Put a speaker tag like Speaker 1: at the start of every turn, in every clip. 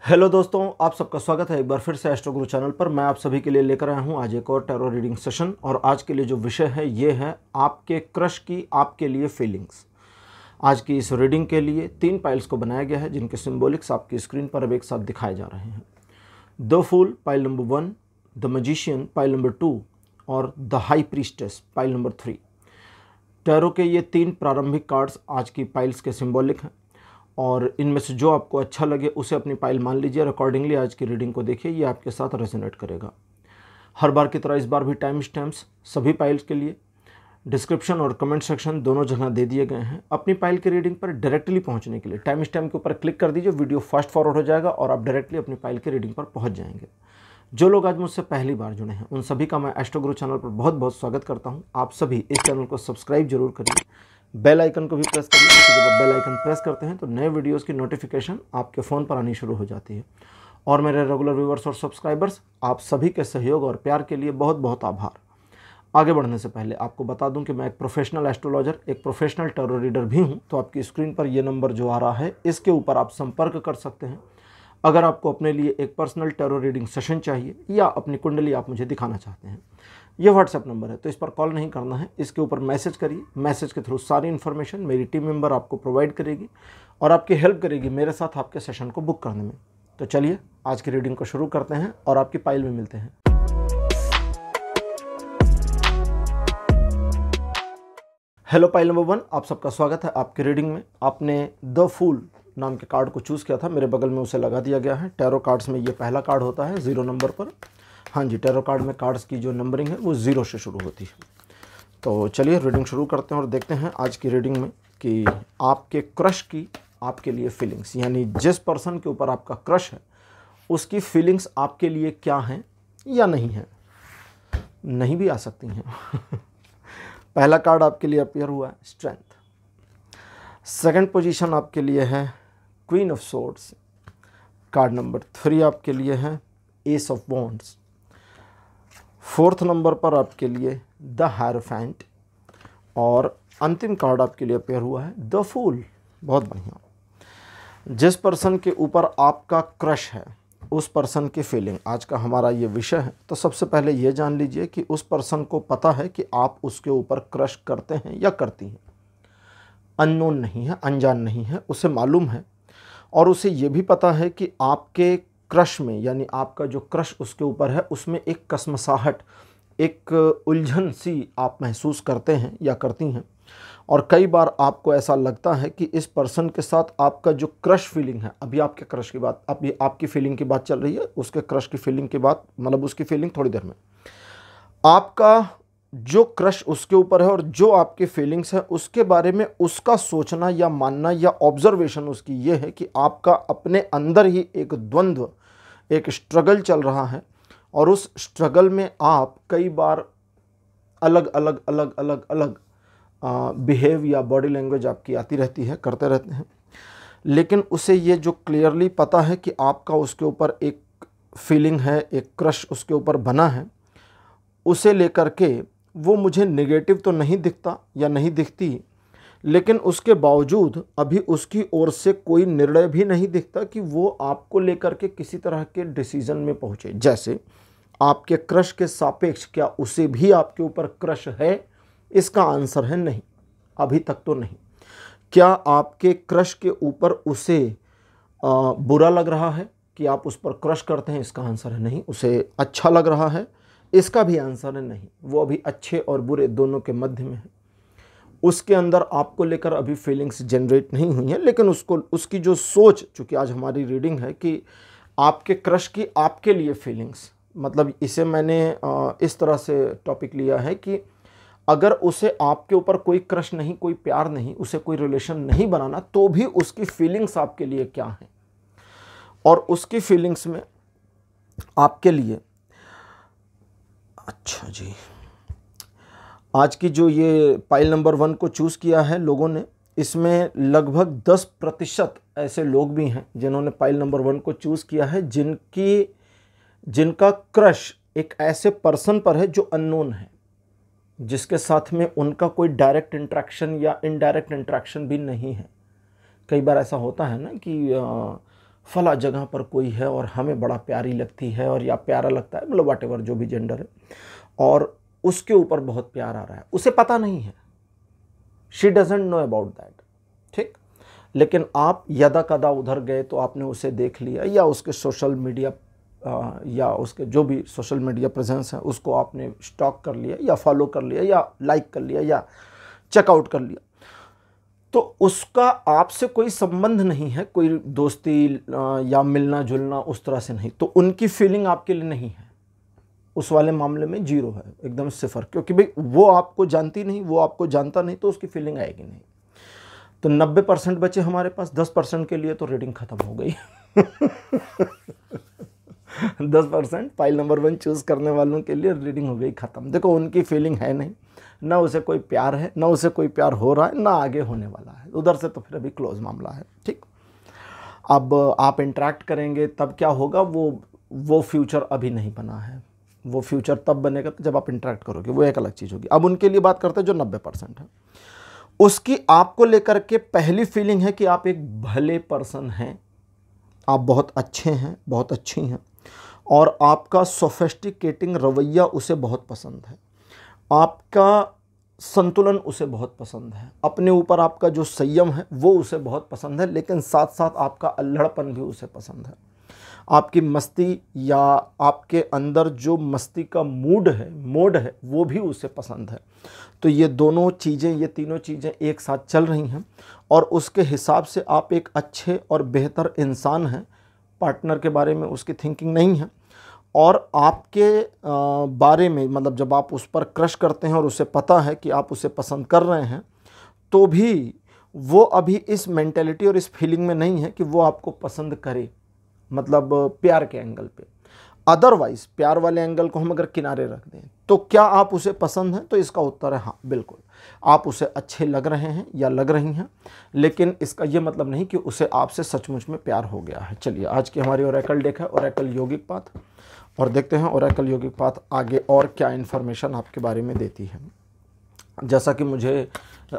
Speaker 1: Hello दोस्तों, आप सबका स्वागत है एक बार फिर से एस्ट्रो गुरु चैनल पर। मैं आप सभी के लिए लेकर आया हूं आज एक और टैरो रीडिंग सेशन। और आज के लिए जो विषय है ये है आपके क्रश की आपके लिए फीलिंग्स। आज की इस रीडिंग के लिए 3 पाइल्स को बनाया गया है जिनके सिंबॉलिक्स आपकी स्क्रीन पर अब एक साथ दिखाए जा रहे हैं। The fool pile number 1, the magician pile number 2 और the high priestess pile number 3। Tarot के ये 3 प्रारंभिक कार्ड्स आज की पाइल्स के सिंबॉलिक हैं और इनमें से जो आपको अच्छा लगे उसे अपनी पाइल मान लीजिए और अकॉर्डिंगली आज की रीडिंग को देखिए, ये आपके साथ रेजोनेट करेगा। हर बार की तरह इस बार भी टाइम स्टैम्प्स सभी पाइल्स के लिए डिस्क्रिप्शन और कमेंट सेक्शन दोनों जगह दे दिए गए हैं। अपनी पाइल की रीडिंग पर डायरेक्टली पहुंचने के लिए टाइम स्टैम्प के ऊपर क्लिक कर दीजिए, वीडियो फास्ट फॉरवर्ड हो जाएगा और आप डायरेक्टली अपनी पाइल की रीडिंग पर पहुँच जाएंगे। जो लोग आज मुझसे पहली बार जुड़े हैं उन सभी का मैं एस्ट्रो गुरु चैनल पर बहुत बहुत स्वागत करता हूँ। आप सभी इस चैनल को सब्सक्राइब जरूर करिए, बेल आइकन को भी प्रेस करिए क्योंकि जब आप बेल आइकन प्रेस करते हैं तो नए वीडियोस की नोटिफिकेशन आपके फ़ोन पर आनी शुरू हो जाती है। और मेरे रेगुलर व्यूअर्स और सब्सक्राइबर्स, आप सभी के सहयोग और प्यार के लिए बहुत बहुत आभार। आगे बढ़ने से पहले आपको बता दूं कि मैं एक प्रोफेशनल एस्ट्रोलॉजर, एक प्रोफेशनल टैरो रीडर भी हूं। तो आपकी स्क्रीन पर ये नंबर जो आ रहा है इसके ऊपर आप संपर्क कर सकते हैं अगर आपको अपने लिए एक पर्सनल टैरो रीडिंग सेशन चाहिए या अपनी कुंडली आप मुझे दिखाना चाहते हैं। ये व्हाट्सएप नंबर है तो इस पर कॉल नहीं करना है, इसके ऊपर मैसेज करिए। मैसेज के थ्रू सारी इन्फॉर्मेशन मेरी टीम मेंबर आपको प्रोवाइड करेगी और आपकी हेल्प करेगी मेरे साथ आपके सेशन को बुक करने में। तो चलिए आज की रीडिंग को शुरू करते हैं और आपकी पाइल में मिलते हैं। हेलो पाइल नंबर 1, आप सबका स्वागत है आपकी रीडिंग में। आपने द फूल नाम के कार्ड को चूज़ किया था, मेरे बगल में उसे लगा दिया गया है। टैरो कार्ड्स में ये पहला कार्ड होता है 0 नंबर पर। हाँ जी, टैरो कार्ड में कार्ड्स की जो नंबरिंग है वो 0 से शुरू होती है। तो चलिए रीडिंग शुरू करते हैं और देखते हैं आज की रीडिंग में कि आपके क्रश की आपके लिए फीलिंग्स, यानी जिस पर्सन के ऊपर आपका क्रश है उसकी फीलिंग्स आपके लिए क्या हैं या नहीं है, नहीं भी आ सकती हैं। पहला कार्ड आपके लिए अपीयर हुआ है स्ट्रेंथ। सेकंड पोजीशन आपके लिए है queen of swords. Card number 3 आपके लिए है S of wands. 4th number पर आपके लिए द हायरोफेंट और अंतिम कार्ड आपके लिए अपीयर हुआ है द फूल। बहुत बढ़िया। जिस पर्सन के ऊपर आपका क्रश है उस पर्सन की फीलिंग आज का हमारा ये विषय है। तो सबसे पहले ये जान लीजिए कि उस पर्सन को पता है कि आप उसके ऊपर क्रश करते हैं या करती हैं। अननोन नहीं है, अनजान नहीं है, उसे मालूम है और उसे ये भी पता है कि आपके क्रश में, यानी आपका जो क्रश उसके ऊपर है उसमें एक कसमसाहट, एक उलझन सी आप महसूस करते हैं या करती हैं। और कई बार आपको ऐसा लगता है कि इस पर्सन के साथ आपका जो क्रश फीलिंग है, अभी आपके क्रश की बात, अभी आपकी फीलिंग की बात चल रही है, उसके क्रश की फीलिंग की बात, मतलब उसकी फीलिंग थोड़ी देर में। आपका जो क्रश उसके ऊपर है और जो आपकी फीलिंग्स है उसके बारे में उसका सोचना या मानना या ऑब्जर्वेशन उसकी ये है कि आपका अपने अंदर ही एक द्वंद्व, एक स्ट्रगल चल रहा है और उस स्ट्रगल में आप कई बार अलग अलग अलग अलग अलग बिहेव या बॉडी लैंग्वेज आपकी आती रहती है, करते रहते हैं। लेकिन उसे ये जो क्लियरली पता है कि आपका उसके ऊपर एक फीलिंग है, एक क्रश उसके ऊपर बना है, उसे लेकर के वो मुझे नेगेटिव तो नहीं दिखता या नहीं दिखती, लेकिन उसके बावजूद अभी उसकी ओर से कोई निर्णय भी नहीं दिखता कि वो आपको लेकर के किसी तरह के डिसीजन में पहुँचे। जैसे आपके क्रश के सापेक्ष क्या उसे भी आपके ऊपर क्रश है? इसका आंसर है नहीं, अभी तक तो नहीं। क्या आपके क्रश के ऊपर उसे बुरा लग रहा है कि आप उस पर क्रश करते हैं? इसका आंसर है नहीं। उसे अच्छा लग रहा है? इसका भी आंसर है नहीं। वो अभी अच्छे और बुरे दोनों के मध्य में है। उसके अंदर आपको लेकर अभी फीलिंग्स जनरेट नहीं हुई हैं, लेकिन उसकी जो सोच, चूँकि आज हमारी रीडिंग है कि आपके क्रश की आपके लिए फीलिंग्स, मतलब इसे मैंने इस तरह से टॉपिक लिया है कि अगर उसे आपके ऊपर कोई क्रश नहीं, कोई प्यार नहीं, उसे कोई रिलेशन नहीं बनाना, तो भी उसकी फीलिंग्स आपके लिए क्या हैं और उसकी फीलिंग्स में आपके लिए। अच्छा जी, आज की जो ये पाइल नंबर 1 को चूज़ किया है लोगों ने, इसमें लगभग 10% ऐसे लोग भी हैं जिन्होंने पाइल नंबर 1 को चूज़ किया है जिनका क्रश एक ऐसे पर्सन पर है जो अननोन है, जिसके साथ में उनका कोई डायरेक्ट इंटरेक्शन या इनडायरेक्ट इंटरेक्शन भी नहीं है। कई बार ऐसा होता है ना कि फला जगह पर कोई है और हमें बड़ा प्यारी लगती है और या प्यारा लगता है, मतलब वट एवर जो भी जेंडर है, और उसके ऊपर बहुत प्यार आ रहा है, उसे पता नहीं है, she doesn't know about that, ठीक। लेकिन आप यदा कदा उधर गए तो आपने उसे देख लिया, या उसके सोशल मीडिया या उसके जो भी सोशल मीडिया प्रेजेंस है उसको आपने स्टॉक कर लिया या फॉलो कर लिया या लाइक कर लिया या चेकआउट कर लिया, तो उसका आपसे कोई संबंध नहीं है, कोई दोस्ती या मिलना जुलना उस तरह से नहीं, तो उनकी फीलिंग आपके लिए नहीं है, उस वाले मामले में जीरो है, एकदम सिफर, क्योंकि भाई वो आपको जानती नहीं, वो आपको जानता नहीं, तो उसकी फीलिंग आएगी नहीं। तो 90% बचे हमारे पास, 10% के लिए तो रीडिंग खत्म हो गई 10% फाइल नंबर 1 चूज करने वालों के लिए रीडिंग हो गई खत्म। देखो उनकी फीलिंग है नहीं, ना उसे कोई प्यार है, ना उसे कोई प्यार हो रहा है, ना आगे होने वाला है, उधर से तो फिर अभी क्लोज मामला है, ठीक। अब आप इंटरेक्ट करेंगे तब क्या होगा, वो फ्यूचर अभी नहीं बना है, वो फ्यूचर तब बनेगा जब आप इंटरेक्ट करोगे, वो एक अलग चीज़ होगी। अब उनके लिए बात करते हैं जो 90% है, उसकी आपको लेकर के पहली फीलिंग है कि आप एक भले पर्सन हैं, आप बहुत अच्छे हैं, बहुत अच्छी हैं, और आपका सोफिस्टिकेटिंग रवैया उसे बहुत पसंद है, आपका संतुलन उसे बहुत पसंद है, अपने ऊपर आपका जो संयम है वो उसे बहुत पसंद है, लेकिन साथ साथ आपका अल्हड़पन भी उसे पसंद है, आपकी मस्ती या आपके अंदर जो मस्ती का मोड है वो भी उसे पसंद है। तो ये दोनों चीज़ें, ये तीनों चीज़ें एक साथ चल रही हैं, और उसके हिसाब से आप एक अच्छे और बेहतर इंसान हैं। पार्टनर के बारे में उसकी थिंकिंग नहीं है, और आपके बारे में, मतलब जब आप उस पर क्रश करते हैं और उसे पता है कि आप उसे पसंद कर रहे हैं, तो भी वो अभी इस मेंटेलिटी और इस फीलिंग में नहीं है कि वो आपको पसंद करे, मतलब प्यार के एंगल पे। अदरवाइज प्यार वाले एंगल को हम अगर किनारे रख दें तो क्या आप उसे पसंद हैं, तो इसका उत्तर है हाँ, बिल्कुल आप उसे अच्छे लग रहे हैं या लग रही हैं, लेकिन इसका ये मतलब नहीं कि उसे आपसे सचमुच में प्यार हो गया है। चलिए आज की हमारी ओरेकल डेक है ओरेकल यौगिक पाथ, और देखते हैं ओरेकल यौगिक पाथ आगे और क्या इन्फॉर्मेशन आपके बारे में देती है। जैसा कि मुझे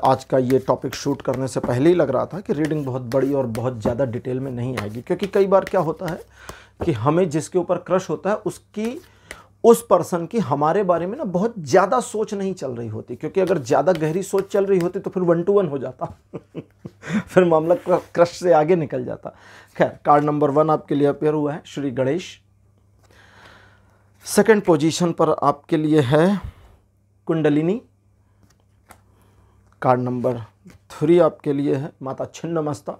Speaker 1: आज का ये टॉपिक शूट करने से पहले ही लग रहा था कि रीडिंग बहुत बड़ी और बहुत ज़्यादा डिटेल में नहीं आएगी, क्योंकि कई बार क्या होता है कि हमें जिसके ऊपर क्रश होता है उस पर्सन की हमारे बारे में ना बहुत ज़्यादा सोच नहीं चल रही होती, क्योंकि अगर ज़्यादा गहरी सोच चल रही होती तो फिर 1 to 1 हो जाता फिर मामला क्रश से आगे निकल जाता। खैर, कार्ड नंबर 1 आपके लिए अपेयर हुआ है श्री गणेश। सेकंड पोजीशन पर आपके लिए है कुंडलिनी। कार्ड नंबर 3 आपके लिए है माता छिन्नमस्ता।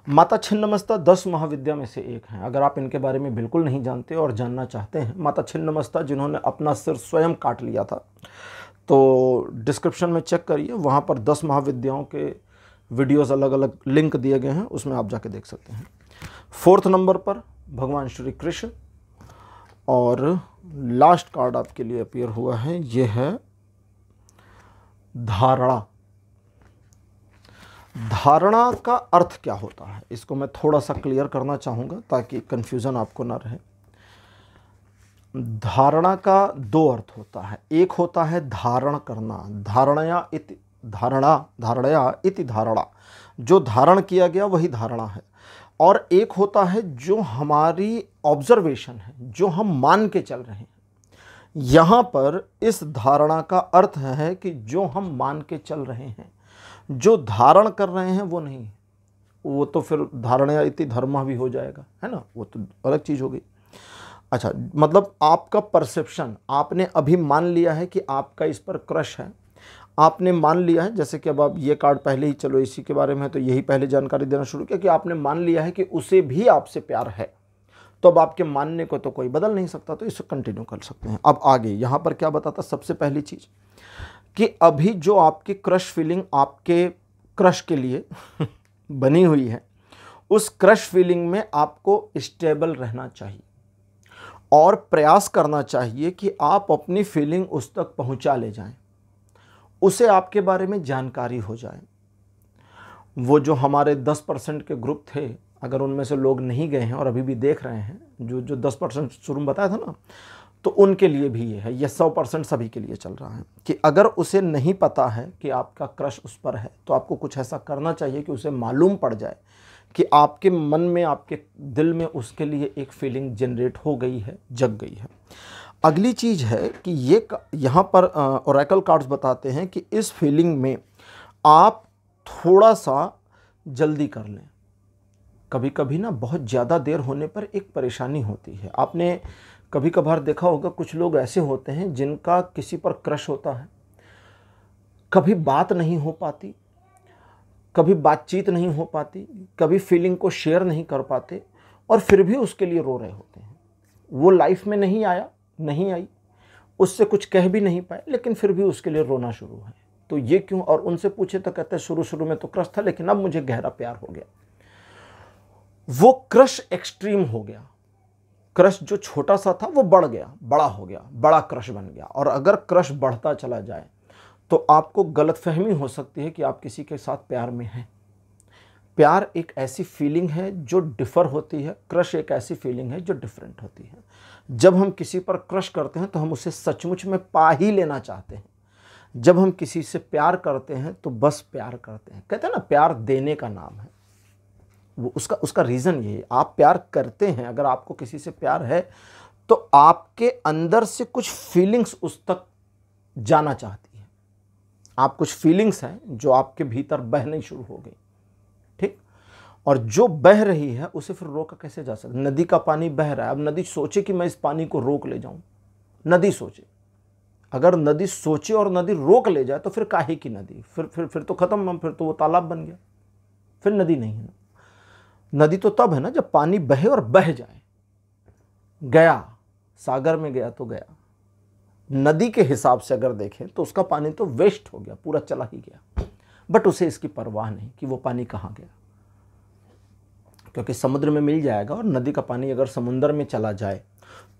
Speaker 1: माता छिन्नमस्ता 10 महाविद्या में से एक हैं। अगर आप इनके बारे में बिल्कुल नहीं जानते और जानना चाहते हैं, माता छिन्नमस्ता जिन्होंने अपना सिर स्वयं काट लिया था, तो डिस्क्रिप्शन में चेक करिए, वहाँ पर 10 महाविद्याओं के वीडियोस अलग अलग लिंक दिए गए हैं, उसमें आप जाके देख सकते हैं। 4th नंबर पर भगवान श्री कृष्ण। और लास्ट कार्ड आपके लिए अपीयर हुआ है, ये है धारणा। धारणा का अर्थ क्या होता है, इसको मैं थोड़ा सा क्लियर करना चाहूँगा ताकि कन्फ्यूज़न आपको ना रहे। धारणा का 2 अर्थ होता है, एक होता है धारण करना, धारणया इति धारणा, धारणया इति धारणा, जो धारण किया गया वही धारणा है। और एक होता है जो हमारी ऑब्जर्वेशन है, जो हम मान के चल रहे हैं। यहाँ पर इस धारणा का अर्थ है कि जो हम मान के चल रहे हैं, जो धारण कर रहे हैं वो नहीं, वो तो फिर धारणया इति धर्म भी हो जाएगा, है ना, वो तो अलग चीज़ हो गई। अच्छा, मतलब आपका परसेप्शन, आपने अभी मान लिया है कि आपका इस पर क्रश है, आपने मान लिया है, जैसे कि अब आप ये कार्ड पहले ही, चलो इसी के बारे में तो यही पहले जानकारी देना शुरू किया कि आपने मान लिया है कि उसे भी आपसे प्यार है, तो अब आपके मानने को तो कोई बदल नहीं सकता, तो इसे कंटिन्यू कर सकते हैं। अब आगे यहाँ पर क्या बताता, सबसे पहली चीज़ कि अभी जो आपकी क्रश फीलिंग आपके क्रश के लिए बनी हुई है, उस क्रश फीलिंग में आपको स्टेबल रहना चाहिए और प्रयास करना चाहिए कि आप अपनी फीलिंग उस तक पहुंचा ले जाएं, उसे आपके बारे में जानकारी हो जाए। वो जो हमारे 10% के ग्रुप थे, अगर उनमें से लोग नहीं गए हैं और अभी भी देख रहे हैं, जो 10% शुरू में बताया था ना, तो उनके लिए भी ये है, ये 100% सभी के लिए चल रहा है कि अगर उसे नहीं पता है कि आपका क्रश उस पर है, तो आपको कुछ ऐसा करना चाहिए कि उसे मालूम पड़ जाए कि आपके मन में, आपके दिल में उसके लिए एक फीलिंग जनरेट हो गई है, जग गई है। अगली चीज़ है कि यहाँ पर ओरेकल कार्ड्स बताते हैं कि इस फीलिंग में आप थोड़ा सा जल्दी कर लें। कभी कभी ना बहुत ज़्यादा देर होने पर एक परेशानी होती है। आपने कभी कभार देखा होगा, कुछ लोग ऐसे होते हैं जिनका किसी पर क्रश होता है, कभी बात नहीं हो पाती, कभी बातचीत नहीं हो पाती, कभी फीलिंग को शेयर नहीं कर पाते, और फिर भी उसके लिए रो रहे होते हैं। वो लाइफ में नहीं आया, नहीं आई, उससे कुछ कह भी नहीं पाए, लेकिन फिर भी उसके लिए रोना शुरू है। तो ये क्यों? और उनसे पूछे तो कहते हैं शुरू शुरू में तो क्रश था, लेकिन अब मुझे गहरा प्यार हो गया। वो क्रश एक्सट्रीम हो गया। क्रश जो छोटा सा था वो बढ़ गया, बड़ा हो गया, बड़ा क्रश बन गया। और अगर क्रश बढ़ता चला जाए तो आपको गलतफहमी हो सकती है कि आप किसी के साथ प्यार में हैं। प्यार एक ऐसी फीलिंग है जो डिफ़र होती है, क्रश एक ऐसी फीलिंग है जो डिफरेंट होती है। जब हम किसी पर क्रश करते हैं तो हम उसे सचमुच में पा ही लेना चाहते हैं। जब हम किसी से प्यार करते हैं तो बस प्यार करते हैं। कहते हैं ना, प्यार देने का नाम है। वो उसका रीज़न ये है, आप प्यार करते हैं। अगर आपको किसी से प्यार है तो आपके अंदर से कुछ फीलिंग्स उस तक जाना चाहती है। आप कुछ फीलिंग्स हैं जो आपके भीतर बहनी शुरू हो गई, ठीक। और जो बह रही है उसे फिर रोका कैसे जा सकता? नदी का पानी बह रहा है, अब नदी सोचे कि मैं इस पानी को रोक ले जाऊं। नदी सोचे, अगर नदी सोचे और नदी रोक ले जाए तो फिर काहे की नदी? फिर तो खत्म, फिर तो वो तालाब बन गया, फिर नदी नहीं है। नदी तो तब है ना जब पानी बहे और बह जाए। गया, सागर में गया तो गया। नदी के हिसाब से अगर देखें तो उसका पानी तो वेस्ट हो गया, पूरा चला ही गया, बट उसे इसकी परवाह नहीं कि वो पानी कहाँ गया, क्योंकि समुद्र में मिल जाएगा। और नदी का पानी अगर समुद्र में चला जाए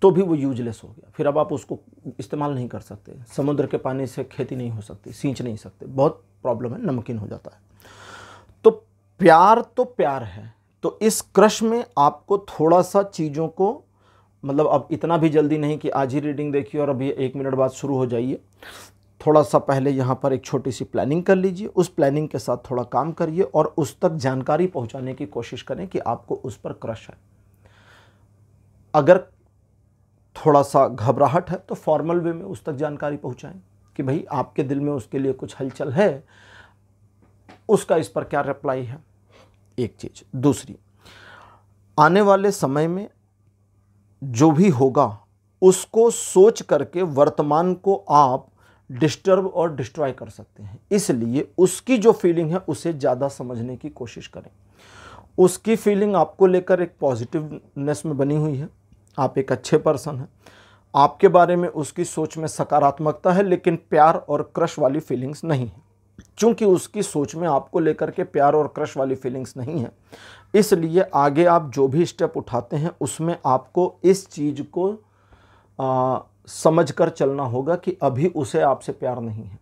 Speaker 1: तो भी वो यूजलेस हो गया, फिर अब आप उसको इस्तेमाल नहीं कर सकते। समुद्र के पानी से खेती नहीं हो सकती, सींच नहीं सकते, बहुत प्रॉब्लम है, नमकीन हो जाता है। तो प्यार है। तो इस क्रश में आपको थोड़ा सा चीज़ों को, मतलब अब इतना भी जल्दी नहीं कि आज ही रीडिंग देखिए और अभी 1 मिनट बाद शुरू हो जाइए। थोड़ा सा पहले यहाँ पर एक छोटी सी प्लानिंग कर लीजिए, उस प्लानिंग के साथ थोड़ा काम करिए और उस तक जानकारी पहुँचाने की कोशिश करें कि आपको उस पर क्रश है। अगर थोड़ा सा घबराहट है तो फॉर्मल वे में उस तक जानकारी पहुँचाएं कि भाई आपके दिल में उसके लिए कुछ हलचल है, उसका इस पर क्या रिप्लाई है, एक चीज़। दूसरी, आने वाले समय में जो भी होगा उसको सोच करके वर्तमान को आप डिस्टर्ब और डिस्ट्रॉय कर सकते हैं। इसलिए उसकी जो फीलिंग है उसे ज़्यादा समझने की कोशिश करें। उसकी फीलिंग आपको लेकर एक पॉजिटिवनेस में बनी हुई है, आप एक अच्छे पर्सन हैं, आपके बारे में उसकी सोच में सकारात्मकता है, लेकिन प्यार और क्रश वाली फीलिंग्स नहीं है। चूँकि उसकी सोच में आपको लेकर के प्यार और क्रश वाली फीलिंग्स नहीं है, इसलिए आगे आप जो भी स्टेप उठाते हैं उसमें आपको इस चीज़ को समझ कर चलना होगा कि अभी उसे आपसे प्यार नहीं है।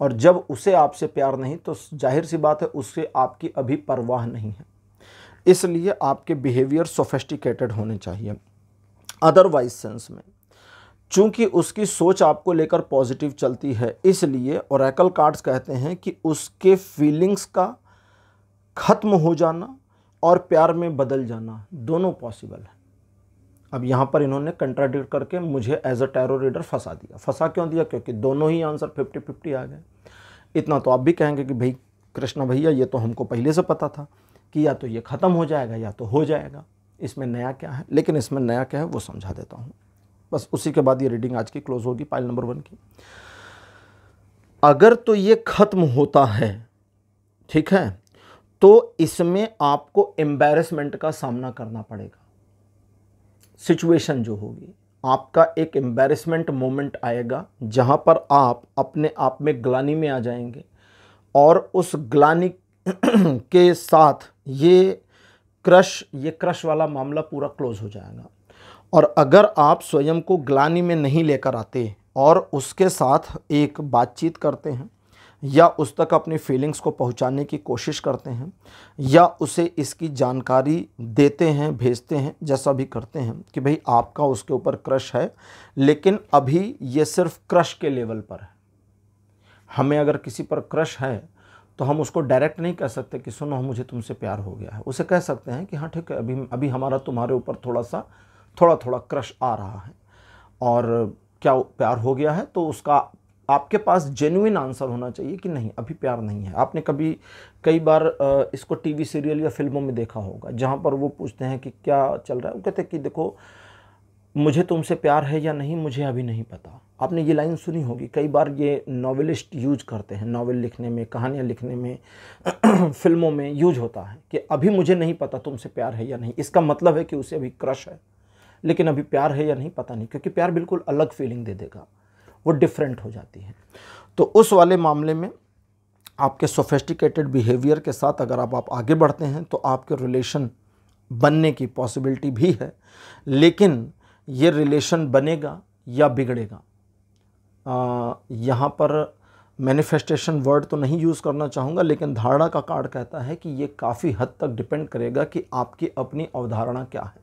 Speaker 1: और जब उसे आपसे प्यार नहीं तो जाहिर सी बात है उससे आपकी अभी परवाह नहीं है। इसलिए आपके बिहेवियर सोफिस्टिकेटेड होने चाहिए। अदरवाइज सेंस में चूंकि उसकी सोच आपको लेकर पॉजिटिव चलती है, इसलिए ओरेकल कार्ड्स कहते हैं कि उसके फीलिंग्स का ख़त्म हो जाना और प्यार में बदल जाना दोनों पॉसिबल है। अब यहाँ पर इन्होंने कंट्राडिक्ट करके मुझे एज अ टैरो रीडर फंसा दिया। फंसा क्यों दिया? क्योंकि दोनों ही आंसर 50-50 आ गए। इतना तो आप भी कहेंगे कि भाई कृष्णा भैया ये तो हमको पहले से पता था कि या तो ये ख़त्म हो जाएगा या तो हो जाएगा, इसमें नया क्या है? लेकिन इसमें नया क्या है वो समझा देता हूँ। बस उसी के बाद ये रीडिंग आज की क्लोज होगी, पाइल नंबर 1 की। अगर तो ये ख़त्म होता है, ठीक है, तो इसमें आपको एम्बैरेसमेंट का सामना करना पड़ेगा। सिचुएशन जो होगी, आपका एक एम्बैरेसमेंट मोमेंट आएगा जहां पर आप अपने आप में ग्लानि में आ जाएंगे और उस ग्लानि के साथ ये क्रश वाला मामला पूरा क्लोज हो जाएगा। और अगर आप स्वयं को ग्लानि में नहीं लेकर आते और उसके साथ एक बातचीत करते हैं या उस तक अपनी फीलिंग्स को पहुंचाने की कोशिश करते हैं या उसे इसकी जानकारी देते हैं, भेजते हैं, जैसा भी करते हैं कि भाई आपका उसके ऊपर क्रश है, लेकिन अभी ये सिर्फ क्रश के लेवल पर है। हमें अगर किसी पर क्रश है तो हम उसको डायरेक्ट नहीं कह सकते कि सुनो मुझे तुमसे प्यार हो गया है। उसे कह सकते हैं कि हाँ ठीक है, अभी अभी हमारा तुम्हारे ऊपर थोड़ा थोड़ा क्रश आ रहा है, और क्या प्यार हो गया है? तो उसका आपके पास जेन्युइन आंसर होना चाहिए कि नहीं, अभी प्यार नहीं है। आपने कई बार इसको टीवी सीरियल या फिल्मों में देखा होगा, जहाँ पर वो पूछते हैं कि क्या चल रहा है, वो कहते हैं कि देखो मुझे तुमसे प्यार है या नहीं मुझे अभी नहीं पता। आपने ये लाइन सुनी होगी, कई बार ये नॉवेलिस्ट यूज करते हैं, नॉवेल लिखने में, कहानियाँ लिखने में फिल्मों में यूज होता है कि अभी मुझे नहीं पता तुमसे प्यार है या नहीं। इसका मतलब है कि उसे अभी क्रश है, लेकिन अभी प्यार है या नहीं पता नहीं, क्योंकि प्यार बिल्कुल अलग फीलिंग दे देगा, वो डिफरेंट हो जाती है। तो उस वाले मामले में आपके सोफिस्टिकेटेड बिहेवियर के साथ अगर आप आगे बढ़ते हैं तो आपके रिलेशन बनने की पॉसिबिलिटी भी है, लेकिन ये रिलेशन बनेगा या बिगड़ेगा, यहाँ पर मैनिफेस्टेशन वर्ड तो नहीं यूज़ करना चाहूँगा, लेकिन धारणा का कार्ड कहता है कि ये काफ़ी हद तक डिपेंड करेगा कि आपकी अपनी अवधारणा क्या है,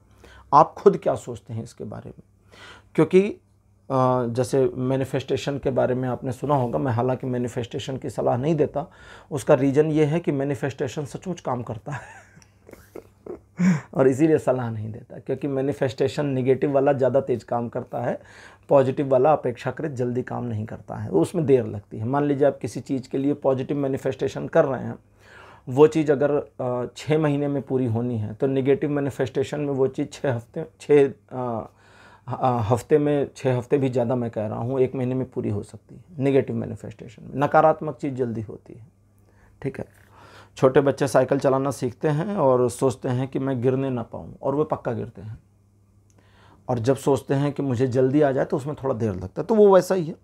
Speaker 1: आप खुद क्या सोचते हैं इसके बारे में। क्योंकि जैसे मैनिफेस्टेशन के बारे में आपने सुना होगा, मैं हालांकि मैनिफेस्टेशन की सलाह नहीं देता, उसका रीज़न ये है कि मैनिफेस्टेशन सचमुच काम करता है और इसीलिए सलाह नहीं देता, क्योंकि मैनिफेस्टेशन नेगेटिव वाला ज़्यादा तेज़ काम करता है, पॉजिटिव वाला अपेक्षाकृत जल्दी काम नहीं करता है, उसमें देर लगती है। मान लीजिए आप किसी चीज़ के लिए पॉजिटिव मैनिफेस्टेशन कर रहे हैं, वो चीज़ अगर 6 महीने में पूरी होनी है, तो नेगेटिव मैनिफेस्टेशन में वो चीज़ 6 हफ्ते भी ज़्यादा, मैं कह रहा हूँ 1 महीने में पूरी हो सकती है नेगेटिव मैनिफेस्टेशन में। नकारात्मक चीज़ जल्दी होती है, ठीक है। छोटे बच्चे साइकिल चलाना सीखते हैं और सोचते हैं कि मैं गिरने ना पाऊँ, और वो पक्का गिरते हैं, और जब सोचते हैं कि मुझे जल्दी आ जाए तो उसमें थोड़ा देर लगता है। तो वो वैसा ही है।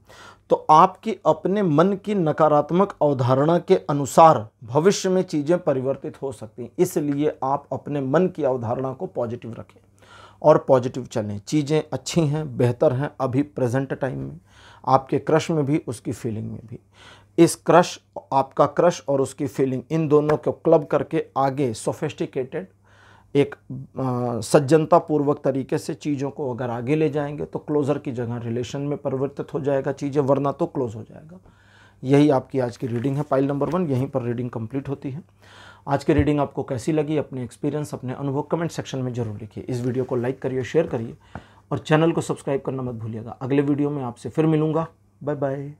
Speaker 1: तो आपकी अपने मन की नकारात्मक अवधारणा के अनुसार भविष्य में चीज़ें परिवर्तित हो सकती हैं, इसलिए आप अपने मन की अवधारणा को पॉजिटिव रखें और पॉजिटिव चलें। चीज़ें अच्छी हैं, बेहतर हैं अभी प्रेजेंट टाइम में, आपके क्रश में भी, उसकी फीलिंग में भी। इस क्रश, आपका क्रश और उसकी फीलिंग, इन दोनों को क्लब करके आगे सोफिस्टिकेटेड एक सज्जनता पूर्वक तरीके से चीज़ों को अगर आगे ले जाएंगे तो क्लोज़र की जगह रिलेशन में परिवर्तित हो जाएगा चीज़ें, वरना तो क्लोज हो जाएगा। यही आपकी आज की रीडिंग है, पाइल नंबर 1। यहीं पर रीडिंग कंप्लीट होती है। आज की रीडिंग आपको कैसी लगी, अपने एक्सपीरियंस, अपने अनुभव कमेंट सेक्शन में जरूर लिखिए। इस वीडियो को लाइक करिए, शेयर करिए और चैनल को सब्सक्राइब करना मत भूलिएगा। अगले वीडियो में आपसे फिर मिलूँगा। Bye bye.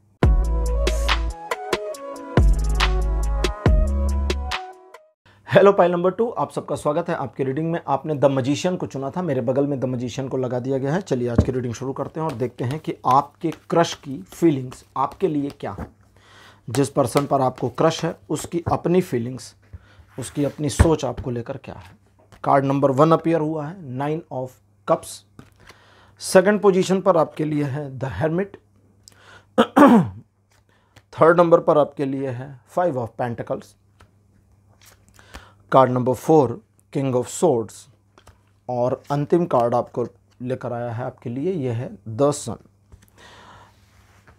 Speaker 1: Hello pile number 2, आप सबका स्वागत है आपकी रीडिंग में। आपने द मजिशियन को चुना था, मेरे बगल में द मजिशियन को लगा दिया गया है। चलिए आज की रीडिंग शुरू करते हैं और देखते हैं कि आपके क्रश की फीलिंग्स आपके लिए क्या है। जिस पर्सन पर आपको क्रश है उसकी अपनी फीलिंग्स, उसकी अपनी सोच आपको लेकर क्या है। कार्ड नंबर 1 अपीयर हुआ है, 9 ऑफ कप्स। सेकंड पोजीशन पर आपके लिए है द हेर्मिट। थर्ड नंबर पर आपके लिए है 5 of pentacles. Card number 4 king of swords. और अंतिम कार्ड आपको लेकर आया है आपके लिए, यह है द सन।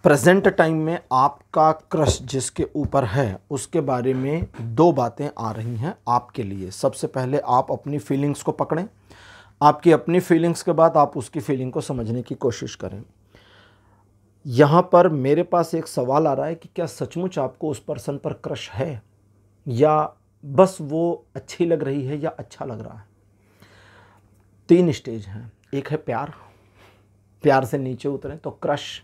Speaker 1: प्रेजेंट टाइम में आपका क्रश जिसके ऊपर है उसके बारे में 2 बातें आ रही हैं आपके लिए। सबसे पहले आप अपनी फीलिंग्स को पकड़ें, आपकी अपनी फीलिंग्स के बाद आप उसकी फीलिंग को समझने की कोशिश करें। यहाँ पर मेरे पास एक सवाल आ रहा है कि क्या सचमुच आपको उस पर्सन पर क्रश है, या बस वो अच्छी लग रही है या अच्छा लग रहा है। 3 स्टेज हैं। एक है प्यार, प्यार से नीचे उतरें तो क्रश,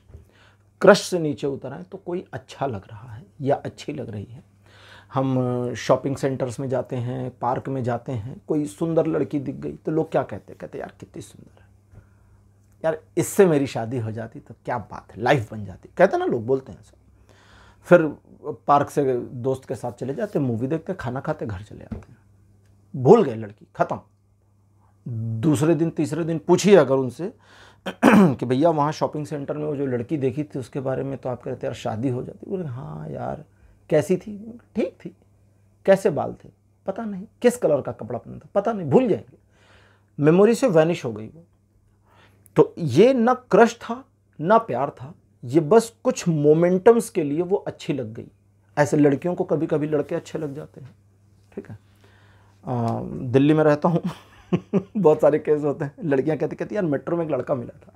Speaker 1: क्रश से नीचे उतरें तो कोई अच्छा लग रहा है या अच्छी लग रही है। हम शॉपिंग सेंटर्स में जाते हैं, पार्क में जाते हैं, कोई सुंदर लड़की दिख गई तो लोग क्या कहते यार कितनी सुंदर है, यार इससे मेरी शादी हो जाती तो क्या बात है, लाइफ बन जाती, कहते ना लोग, बोलते हैं सब। फिर पार्क से दोस्त के साथ चले जाते, मूवी देखते, खाना खाते, घर चले आते हैं, भूल गए, लड़की खत्म। दूसरे दिन तीसरे दिन पूछिए अगर उनसे कि भैया वहाँ शॉपिंग सेंटर में वो जो लड़की देखी थी उसके बारे में तो आप कहते यार शादी हो जाती। बोले हाँ यार कैसी थी, ठीक थी, कैसे बाल थे पता नहीं, किस कलर का कपड़ा पहना था पता नहीं, भूल जाएंगे, मेमोरी से वैनिश हो गई वो। तो ये ना क्रश था ना प्यार था, ये बस कुछ मोमेंटम्स के लिए वो अच्छी लग गई। ऐसे लड़कियों को कभी कभी लड़के अच्छे लग जाते हैं, ठीक है। दिल्ली में रहता हूँ बहुत सारे केस होते हैं, लड़कियां कहती यार मेट्रो में एक लड़का मिला था,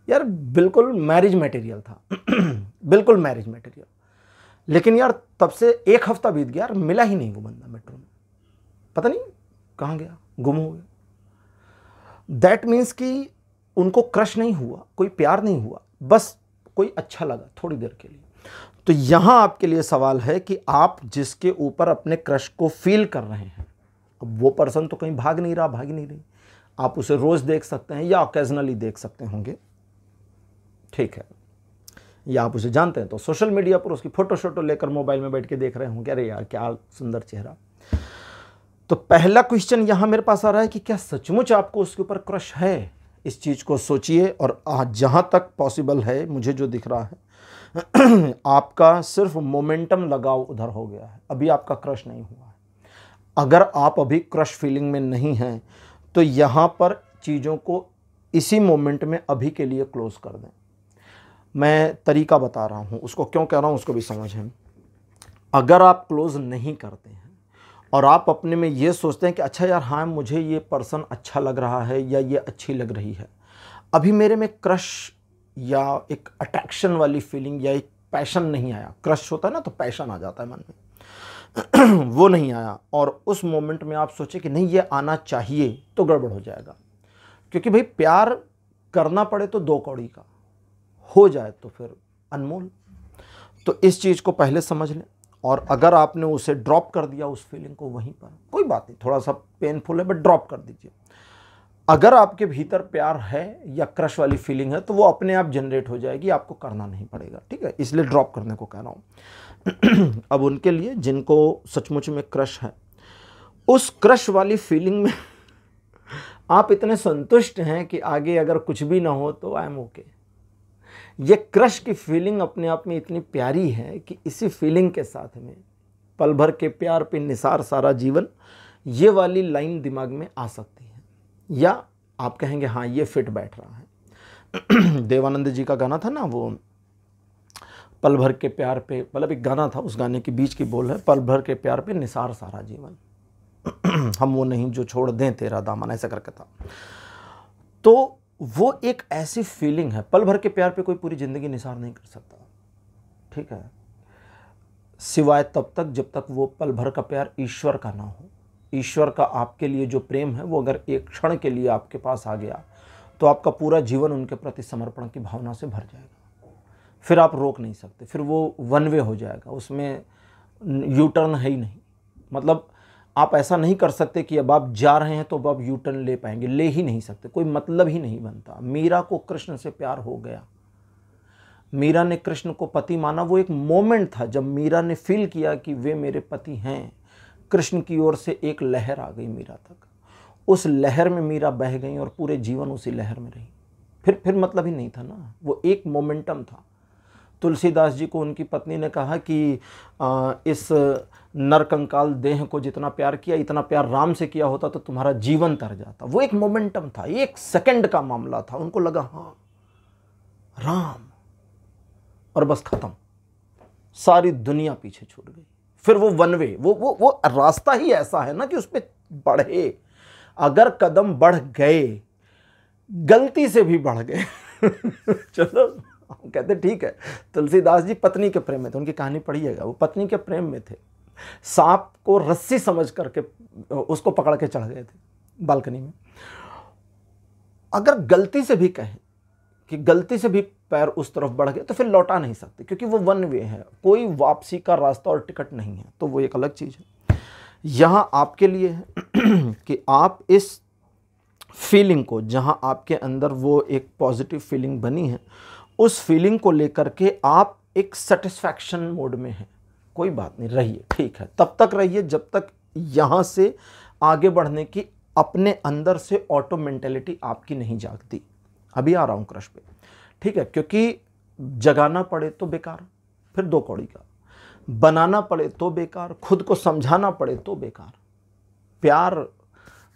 Speaker 1: यार बिल्कुल मैरिज मटेरियल था बिल्कुल मैरिज मटेरियल। लेकिन यार तब से 1 हफ्ता बीत गया यार, मिला ही नहीं वो बंदा मेट्रो में, पता नहीं कहाँ गया, गुम हो गया। दैट मीन्स कि उनको क्रश नहीं हुआ, कोई प्यार नहीं हुआ, बस कोई अच्छा लगा थोड़ी देर के लिए। तो यहां आपके लिए सवाल है कि आप जिसके ऊपर अपने क्रश को फील कर रहे हैं, अब वो पर्सन तो कहीं भाग नहीं रहा, भाग नहीं रही, आप उसे रोज देख सकते हैं या ओकेजनली देख सकते होंगे, ठीक है, या आप उसे जानते हैं तो सोशल मीडिया पर उसकी फोटो शोटो लेकर मोबाइल में बैठ के देख रहे होंगे, अरे यार क्या सुंदर चेहरा। तो पहला क्वेश्चन यहां मेरे पास आ रहा है कि क्या सचमुच आपको उसके ऊपर क्रश है? इस चीज़ को सोचिए, और आज जहां तक पॉसिबल है मुझे जो दिख रहा है आपका सिर्फ मोमेंटम लगाव उधर हो गया है, अभी आपका क्रश नहीं हुआ है। अगर आप अभी क्रश फीलिंग में नहीं हैं तो यहाँ पर चीज़ों को इसी मोमेंट में अभी के लिए क्लोज कर दें। मैं तरीका बता रहा हूँ, उसको क्यों कह रहा हूँ उसको भी समझें। अगर आप क्लोज नहीं करते हैं और आप अपने में ये सोचते हैं कि अच्छा यार हाँ मुझे ये पर्सन अच्छा लग रहा है या ये अच्छी लग रही है, अभी मेरे में क्रश या एक अट्रैक्शन वाली फीलिंग या एक पैशन नहीं आया, क्रश होता है ना तो पैशन आ जाता है मन में वो नहीं आया, और उस मोमेंट में आप सोचे कि नहीं ये आना चाहिए, तो गड़बड़ हो जाएगा। क्योंकि भाई प्यार करना पड़े तो 2 कौड़ी का, हो जाए तो फिर अनमोल। तो इस चीज़ को पहले समझ लें, और अगर आपने उसे ड्रॉप कर दिया उस फीलिंग को वहीं पर, कोई बात नहीं, थोड़ा सा पेनफुल है बट ड्रॉप कर दीजिए। अगर आपके भीतर प्यार है या क्रश वाली फीलिंग है तो वो अपने आप जनरेट हो जाएगी, आपको करना नहीं पड़ेगा, ठीक है, इसलिए ड्रॉप करने को कह रहा हूँ। अब उनके लिए जिनको सचमुच में क्रश है, उस क्रश वाली फीलिंग में आप इतने संतुष्ट हैं कि आगे अगर कुछ भी ना हो तो आई एम ओके। ये क्रश की फीलिंग अपने आप में इतनी प्यारी है कि इसी फीलिंग के साथ में पल भर के प्यार पे निसार सारा जीवन, ये वाली लाइन दिमाग में आ सकती है, या आप कहेंगे हाँ ये फिट बैठ रहा है। देवानंद जी का गाना था ना वो, पल भर के प्यार पे, मतलब एक गाना था, उस गाने के बीच की बोल है, पल भर के प्यार पे निसार सारा जीवन हम वो नहीं जो छोड़ दें तेरा दामन, ऐसा करके था। तो वो एक ऐसी फीलिंग है, पल भर के प्यार पे कोई पूरी ज़िंदगी निसार नहीं कर सकता, ठीक है, सिवाय तब तक जब तक वो पल भर का प्यार ईश्वर का ना हो। ईश्वर का आपके लिए जो प्रेम है वो अगर एक क्षण के लिए आपके पास आ गया तो आपका पूरा जीवन उनके प्रति समर्पण की भावना से भर जाएगा, फिर आप रोक नहीं सकते, फिर वो वन वे हो जाएगा, उसमें यू टर्न है ही नहीं। मतलब आप ऐसा नहीं कर सकते कि अब आप जा रहे हैं तो अब आप यू टर्न ले पाएंगे, ले ही नहीं सकते, कोई मतलब ही नहीं बनता। मीरा को कृष्ण से प्यार हो गया, मीरा ने कृष्ण को पति माना, वो एक मोमेंट था जब मीरा ने फील किया कि वे मेरे पति हैं। कृष्ण की ओर से एक लहर आ गई मीरा तक, उस लहर में मीरा बह गई और पूरे जीवन उसी लहर में रही। फिर मतलब ही नहीं था ना, वो एक मोमेंटम था। तुलसीदास जी को उनकी पत्नी ने कहा कि इस नरकंकाल देह को जितना प्यार किया, इतना प्यार राम से किया होता तो तुम्हारा जीवन तर जाता। वो एक मोमेंटम था, एक सेकंड का मामला था, उनको लगा हाँ राम, और बस खत्म, सारी दुनिया पीछे छूट गई। फिर वो वन वे, वो रास्ता ही ऐसा है ना कि उस पर बढ़े, अगर कदम बढ़ गए, गलती से भी बढ़ गए चलो कहते ठीक है। तुलसीदास जी पत्नी के प्रेम में थे, उनकी कहानी पढ़िएगा, वो पत्नी के प्रेम में थे, सांप को रस्सी समझ करके उसको पकड़ के चढ़ गए थे बालकनी में। अगर गलती से भी कहें कि गलती से भी पैर उस तरफ बढ़ गए तो फिर लौटा नहीं सकते, क्योंकि वो वन वे है, कोई वापसी का रास्ता और टिकट नहीं है। तो वो एक अलग चीज़ है। यहाँ आपके लिए है कि आप इस फीलिंग को, जहाँ आपके अंदर वो एक पॉजिटिव फीलिंग बनी है, उस फीलिंग को लेकर के आप एक सेटिस्फैक्शन मोड में हैं। कोई बात नहीं, रहिए, ठीक है, तब तक रहिए जब तक यहाँ से आगे बढ़ने की अपने अंदर से ऑटो मेंटेलिटी आपकी नहीं जागती। अभी आ रहा हूँ क्रश पे, ठीक है, क्योंकि जगाना पड़े तो बेकार, फिर 2 कौड़ी का, बनाना पड़े तो बेकार, खुद को समझाना पड़े तो बेकार। प्यार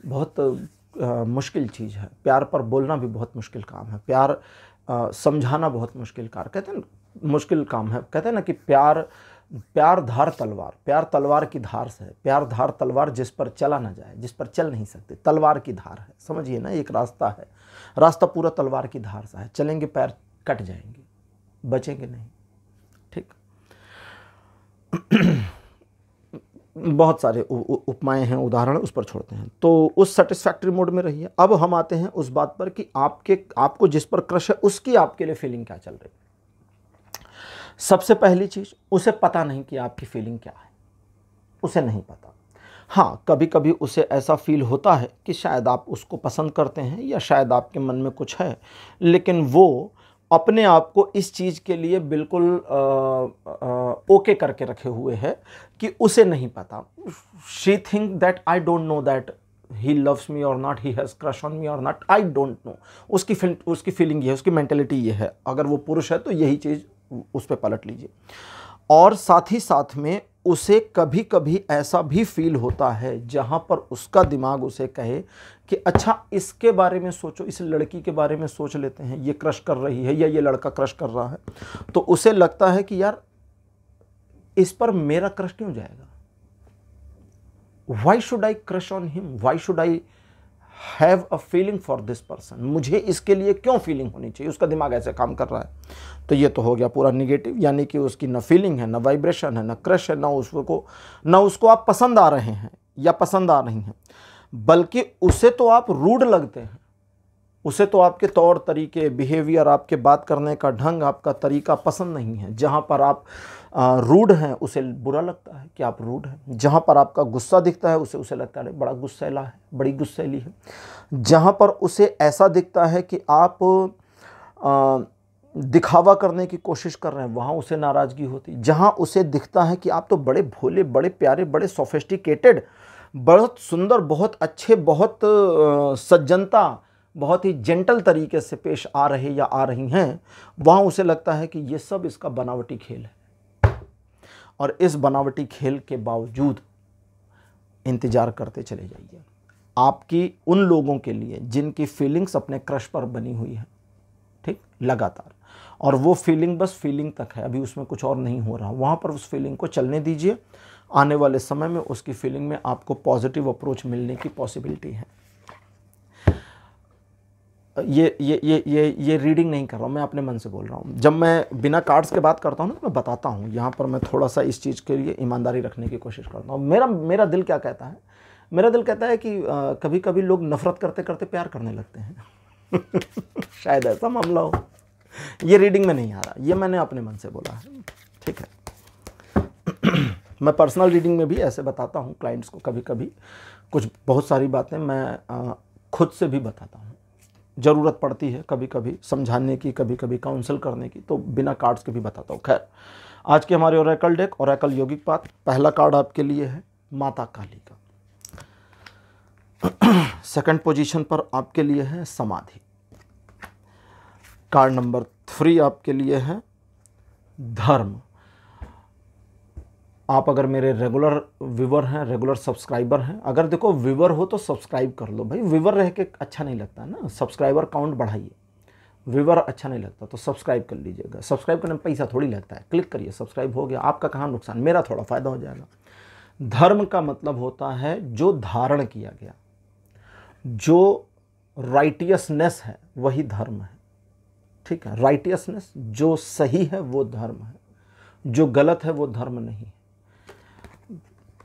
Speaker 1: बहुत मुश्किल चीज़ है, प्यार पर बोलना भी बहुत मुश्किल काम है, प्यार समझाना बहुत मुश्किल कार कहते हैं, मुश्किल काम है। कहते हैं ना कि प्यार धार तलवार, प्यार तलवार की धार से है, प्यार धार तलवार जिस पर चला ना जाए, जिस पर चल नहीं सकते, तलवार की धार है, समझिए ना, एक रास्ता है, रास्ता पूरा तलवार की धार सा है, चलेंगे पैर कट जाएंगे, बचेंगे नहीं, ठीक। बहुत सारे उपमाएं हैं, उदाहरण, उस पर छोड़ते हैं। तो उस सेटिस्फैक्टरी मोड में रहिए। अब हम आते हैं उस बात पर कि आपको जिस पर क्रश है उसकी आपके लिए फीलिंग क्या चल रही है। सबसे पहली चीज, उसे पता नहीं कि आपकी फीलिंग क्या है, उसे नहीं पता। हाँ, कभी कभी उसे ऐसा फील होता है कि शायद आप उसको पसंद करते हैं या शायद आपके मन में कुछ है, लेकिन वो अपने आप को इस चीज़ के लिए बिल्कुल ओके करके रखे हुए है कि उसे नहीं पता। She think that I don't know that he loves me or not, he has crush on me or not, I don't know. उसकी फीलिंग ये है, उसकी मेंटेलिटी ये है। अगर वो पुरुष है तो यही चीज़ उस पर पलट लीजिए। और साथ ही साथ में उसे कभी कभी ऐसा भी फील होता है जहां पर उसका दिमाग उसे कहे कि अच्छा इसके बारे में सोचो, इस लड़की के बारे में सोच लेते हैं, ये क्रश कर रही है या ये लड़का क्रश कर रहा है। तो उसे लगता है कि यार इस पर मेरा क्रश क्यों जाएगा, why should I crush on him, why should I have a feeling for this person, मुझे इसके लिए क्यों फीलिंग होनी चाहिए। उसका दिमाग ऐसे काम कर रहा है। तो ये तो हो गया पूरा निगेटिव, यानी कि उसकी न फीलिंग है, न वाइब्रेशन है, न क्रश है, न उसको आप पसंद आ रहे हैं या पसंद आ रही हैं, बल्कि उसे तो आप रूड लगते हैं, उसे तो आपके तौर तरीके, बिहेवियर, आपके बात करने का ढंग, आपका तरीका पसंद नहीं है। जहाँ पर आप रूड हैं उसे बुरा लगता है कि आप रूड हैं। जहाँ पर आपका गुस्सा दिखता है उसे लगता है बड़ा गुस्सैला है, बड़ी गुस्सैली है। जहाँ पर उसे ऐसा दिखता है कि आप दिखावा करने की कोशिश कर रहे हैं, वहाँ उसे नाराज़गी होती। जहाँ उसे दिखता है कि आप तो बड़े भोले, बड़े प्यारे, बड़े सोफिस्टिकेटेड, बहुत सुंदर, बहुत अच्छे, बहुत सज्जनता, बहुत ही जेंटल तरीके से पेश आ रहे या आ रही हैं, वहाँ उसे लगता है कि ये सब इसका बनावटी खेल है। और इस बनावटी खेल के बावजूद इंतज़ार करते चले जाइए आपकी उन लोगों के लिए जिनकी फीलिंग्स अपने क्रश पर बनी हुई है, ठीक, लगातार। और वो फीलिंग बस फीलिंग तक है, अभी उसमें कुछ और नहीं हो रहा। वहाँ पर उस फीलिंग को चलने दीजिए। आने वाले समय में उसकी फीलिंग में आपको पॉजिटिव अप्रोच मिलने की पॉसिबिलिटी है। ये रीडिंग नहीं कर रहा हूँ, मैं अपने मन से बोल रहा हूँ। जब मैं बिना कार्ड्स के बात करता हूँ ना, मैं बताता हूँ। यहाँ पर मैं थोड़ा सा इस चीज़ के लिए ईमानदारी रखने की कोशिश करता हूँ। मेरा दिल क्या कहता है, मेरा दिल कहता है कि कभी कभी लोग नफ़रत करते करते प्यार करने लगते हैं। शायद ऐसा मामला हो। ये रीडिंग में नहीं आ रहा, ये मैंने अपने मन से बोला है, ठीक है। मैं पर्सनल रीडिंग में भी ऐसे बताता हूँ क्लाइंट्स को। कभी कभी कुछ बहुत सारी बातें मैं खुद से भी बताता हूँ। ज़रूरत पड़ती है कभी कभी समझाने की, कभी कभी काउंसल करने की, तो बिना कार्ड्स के भी बताता हूँ। खैर, आज के हमारे ओरेकल डेक, ओरेकल यौगिक पाठ, पहला कार्ड आपके लिए है माता काली का। सेकंड पोजीशन पर आपके लिए है समाधि। कार्ड नंबर 3 आपके लिए है धर्म। आप अगर मेरे रेगुलर व्यूवर हैं, रेगुलर सब्सक्राइबर हैं, अगर देखो व्यूवर हो तो सब्सक्राइब कर लो भाई। व्यूवर रह के अच्छा नहीं लगता ना, सब्सक्राइबर काउंट बढ़ाइए। व्यूवर अच्छा नहीं लगता तो सब्सक्राइब कर लीजिएगा। सब्सक्राइब करने में पैसा थोड़ी लगता है, क्लिक करिए, सब्सक्राइब हो गया, आपका कहाँ नुकसान, मेरा थोड़ा फ़ायदा हो जाएगा। धर्म का मतलब होता है जो धारण किया गया, जो राइटियसनेस है वही धर्म है, ठीक है। राइटियसनेस, जो सही है वो धर्म है, जो गलत है वो धर्म नहीं है।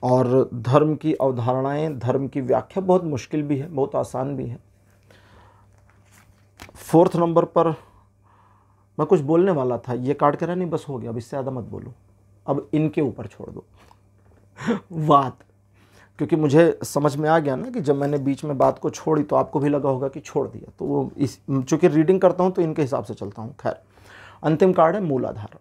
Speaker 1: और धर्म की अवधारणाएं, धर्म की व्याख्या बहुत मुश्किल भी है, बहुत आसान भी है। 4th नंबर पर मैं कुछ बोलने वाला था, ये कार्ड कह रहा नहीं, बस हो गया, अब इससे ज़्यादा मत बोलो, अब इनके ऊपर छोड़ दो बात। क्योंकि मुझे समझ में आ गया ना कि जब मैंने बीच में बात को छोड़ी तो आपको भी लगा होगा कि छोड़ दिया, तो वो इस चूँकि रीडिंग करता हूँ तो इनके हिसाब से चलता हूँ। खैर, अंतिम कार्ड है मूलाधार।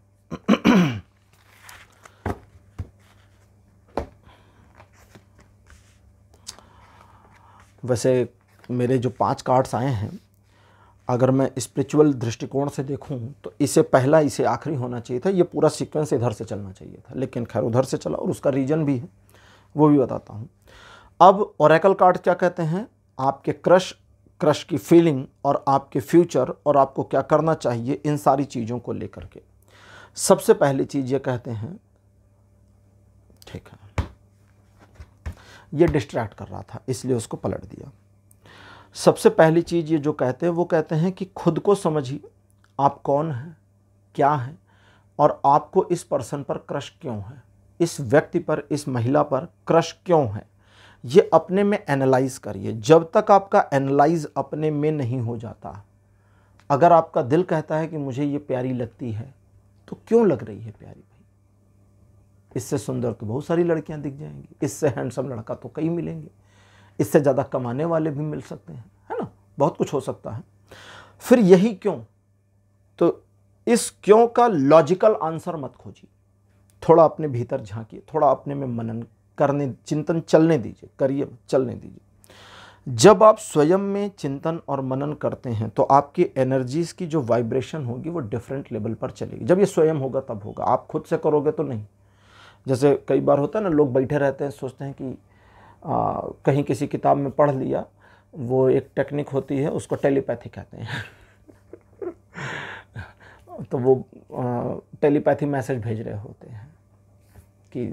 Speaker 1: वैसे मेरे जो 5 कार्ड्स आए हैं, अगर मैं स्पिरिचुअल दृष्टिकोण से देखूं तो इसे पहला, इसे आखिरी होना चाहिए था। ये पूरा सीक्वेंस इधर से चलना चाहिए था, लेकिन खैर उधर से चला और उसका रीज़न भी है, वो भी बताता हूँ। अब ओरेकल कार्ड क्या कहते हैं, आपके क्रश की फीलिंग और आपके फ्यूचर और आपको क्या करना चाहिए, इन सारी चीज़ों को लेकर के। सबसे पहली चीज़ ये कहते हैं, ठीक है, ये डिस्ट्रैक्ट कर रहा था इसलिए उसको पलट दिया। सबसे पहली चीज़ ये जो कहते हैं, वो कहते हैं कि खुद को समझिए, आप कौन हैं, क्या हैं, और आपको इस पर्सन पर क्रश क्यों है, इस व्यक्ति पर, इस महिला पर क्रश क्यों है, ये अपने में एनालाइज करिए। जब तक आपका एनालाइज अपने में नहीं हो जाता, अगर आपका दिल कहता है कि मुझे ये प्यारी लगती है, तो क्यों लग रही है प्यारी भाई? इससे सुंदर तो बहुत सारी लड़कियां दिख जाएंगी, इससे हैंडसम लड़का तो कई मिलेंगे, इससे ज़्यादा कमाने वाले भी मिल सकते हैं, है ना, बहुत कुछ हो सकता है। फिर यही क्यों, तो इस क्यों का लॉजिकल आंसर मत खोजिए, थोड़ा अपने भीतर झांकिए, थोड़ा अपने में मनन करने, चिंतन चलने दीजिए, करिए, चलने दीजिए। जब आप स्वयं में चिंतन और मनन करते हैं तो आपकी एनर्जीज की जो वाइब्रेशन होगी वो डिफरेंट लेवल पर चलेगी। जब ये स्वयं होगा तब होगा, आप खुद से करोगे तो नहीं। जैसे कई बार होता है ना, लोग बैठे रहते हैं, सोचते हैं कि कहीं किसी किताब में पढ़ लिया, वो एक टेक्निक होती है, उसको टेलीपैथी कहते हैं तो वो टेलीपैथी मैसेज भेज रहे होते हैं कि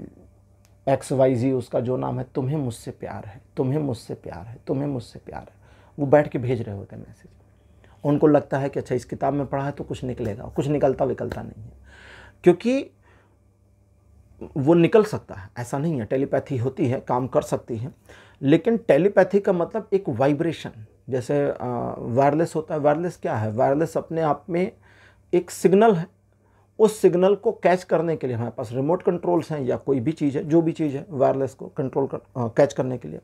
Speaker 1: XYZ उसका जो नाम है, तुम्हें मुझसे प्यार है, तुम्हें मुझसे प्यार है, तुम्हें मुझसे प्यार है। वो बैठ के भेज रहे होते हैं मैसेज। उनको लगता है कि अच्छा इस किताब में पढ़ा है तो कुछ निकलेगा, कुछ निकलता विकलता नहीं है, क्योंकि वो निकल सकता है, ऐसा नहीं है। टेलीपैथी होती है, काम कर सकती है, लेकिन टेलीपैथी का मतलब एक वाइब्रेशन, जैसे वायरलेस होता है। वायरलेस क्या है? वायरलेस अपने आप में एक सिग्नल है। उस सिग्नल को कैच करने के लिए हमारे पास रिमोट कंट्रोल्स हैं या कोई भी चीज़ है, जो भी चीज़ है वायरलेस को कंट्रोल कैच करने के लिए।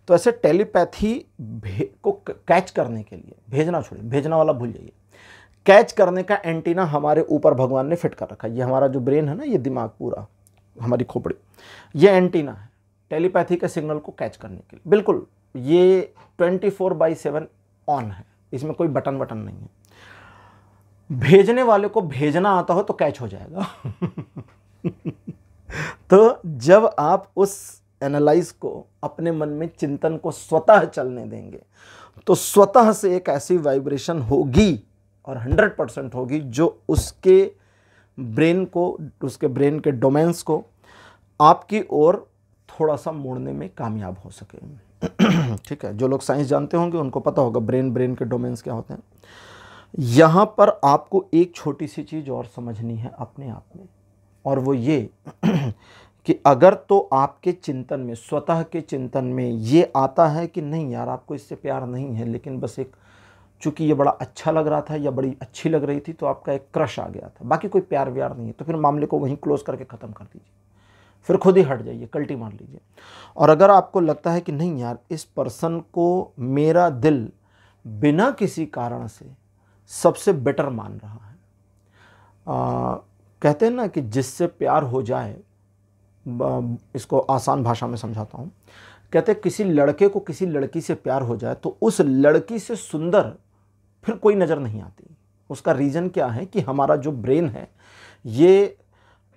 Speaker 1: तो ऐसे टेलीपैथी को कैच करने के लिए, भेजना छोड़िए, भेजना वाला भूल जाइए, कैच करने का एंटीना हमारे ऊपर भगवान ने फिट कर रखा है। ये हमारा जो ब्रेन है ना, ये दिमाग पूरा, हमारी खोपड़ी, ये एंटीना है टेलीपैथी के सिग्नल को कैच करने के लिए। बिल्कुल ये 24/7 ऑन है, इसमें कोई बटन नहीं है। भेजने वाले को भेजना आता हो तो कैच हो जाएगा तो जब आप उस एनालाइज को, अपने मन में चिंतन को स्वतः चलने देंगे, तो स्वतः से एक ऐसी वाइब्रेशन होगी और 100% होगी जो उसके ब्रेन को, उसके ब्रेन के डोमेन्स को आपकी ओर थोड़ा सा मोड़ने में कामयाब हो सके ठीक है, जो लोग साइंस जानते होंगे उनको पता होगा ब्रेन के डोमेन्स क्या होते हैं। यहाँ पर आपको एक छोटी सी चीज़ और समझनी है अपने आप में, और वो ये कि अगर तो आपके चिंतन में, स्वतः के चिंतन में ये आता है कि नहीं यार आपको इससे प्यार नहीं है, लेकिन बस एक चूँकि ये बड़ा अच्छा लग रहा था या बड़ी अच्छी लग रही थी तो आपका एक क्रश आ गया था, बाकी कोई प्यार व्यार नहीं है, तो फिर मामले को वहीं क्लोज करके ख़त्म कर दीजिए, फिर खुद ही हट जाइए, कल्टी मार लीजिए। और अगर आपको लगता है कि नहीं यार इस पर्सन को मेरा दिल बिना किसी कारण से सबसे बेटर मान रहा है, कहते हैं ना कि जिससे प्यार हो जाए, इसको आसान भाषा में समझाता हूँ, कहते हैं किसी लड़के को किसी लड़की से प्यार हो जाए तो उस लड़की से सुंदर फिर कोई नज़र नहीं आती। उसका रीज़न क्या है कि हमारा जो ब्रेन है ये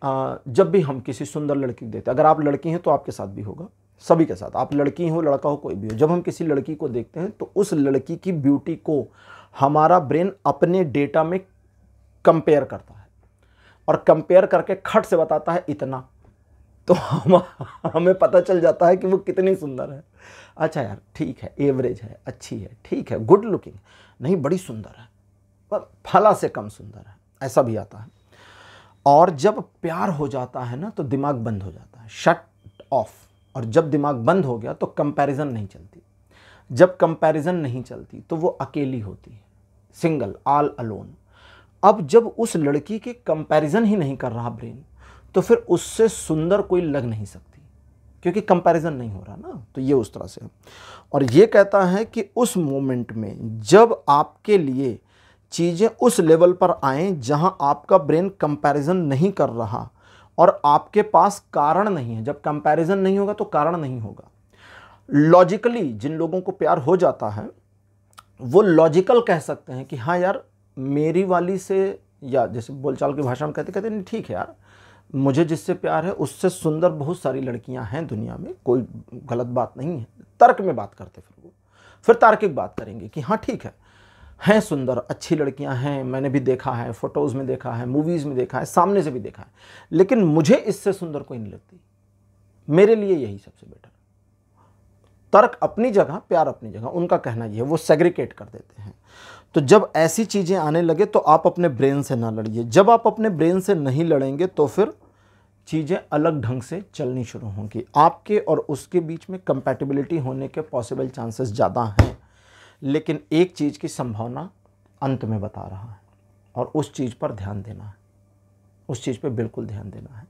Speaker 1: जब भी हम किसी सुंदर लड़की को देखते हैं, अगर आप लड़की हैं तो आपके साथ भी होगा, सभी के साथ, आप लड़की हो लड़का हो कोई भी हो, जब हम किसी लड़की को देखते हैं तो उस लड़की की ब्यूटी को हमारा ब्रेन अपने डेटा में कंपेयर करता है और कंपेयर करके खट से बताता है इतना, तो हमें पता चल जाता है कि वो कितनी सुंदर है। अच्छा यार ठीक है, एवरेज है, अच्छी है, ठीक है, गुड लुकिंग नहीं, बड़ी सुंदर है, पर फला से कम सुंदर है, ऐसा भी आता है। और जब प्यार हो जाता है ना तो दिमाग बंद हो जाता है, शट ऑफ। और जब दिमाग बंद हो गया तो कंपैरिजन नहीं चलती, जब कंपैरिजन नहीं चलती तो वो अकेली होती है, सिंगल, ऑल अलोन। अब जब उस लड़की के कंपैरिजन ही नहीं कर रहा ब्रेन, तो फिर उससे सुंदर कोई लग नहीं सकती, क्योंकि कंपैरिजन नहीं हो रहा ना। तो ये उस तरह से है। और ये कहता है कि उस मोमेंट में जब आपके लिए चीज़ें उस लेवल पर आएँ जहां आपका ब्रेन कंपैरिजन नहीं कर रहा और आपके पास कारण नहीं है, जब कंपैरिजन नहीं होगा तो कारण नहीं होगा। लॉजिकली जिन लोगों को प्यार हो जाता है वो लॉजिकल कह सकते हैं कि हाँ यार मेरी वाली से, या जैसे बोलचाल की भाषा में कहते नहीं ठीक है यार, मुझे जिससे प्यार है उससे सुंदर बहुत सारी लड़कियां हैं दुनिया में, कोई गलत बात नहीं है। तर्क में बात करते फिर तार्किक बात करेंगे कि हाँ ठीक है, हैं सुंदर, अच्छी लड़कियां हैं, मैंने भी देखा है, फोटोज़ में देखा है, मूवीज़ में देखा है, सामने से भी देखा है, लेकिन मुझे इससे सुंदर कोई नहीं लगती, मेरे लिए यही सबसे बेटर। तर्क अपनी जगह, प्यार अपनी जगह, उनका कहना ये है, वो सेग्रीगेट कर देते हैं। तो जब ऐसी चीज़ें आने लगे तो आप अपने ब्रेन से ना लड़िए। जब आप अपने ब्रेन से नहीं लड़ेंगे तो फिर चीज़ें अलग ढंग से चलनी शुरू होंगी। आपके और उसके बीच में कंपैटिबिलिटी होने के पॉसिबल चांसेस ज़्यादा हैं, लेकिन एक चीज़ की संभावना अंत में बता रहा है और उस चीज़ पर ध्यान देना है, उस चीज़ पे बिल्कुल ध्यान देना है।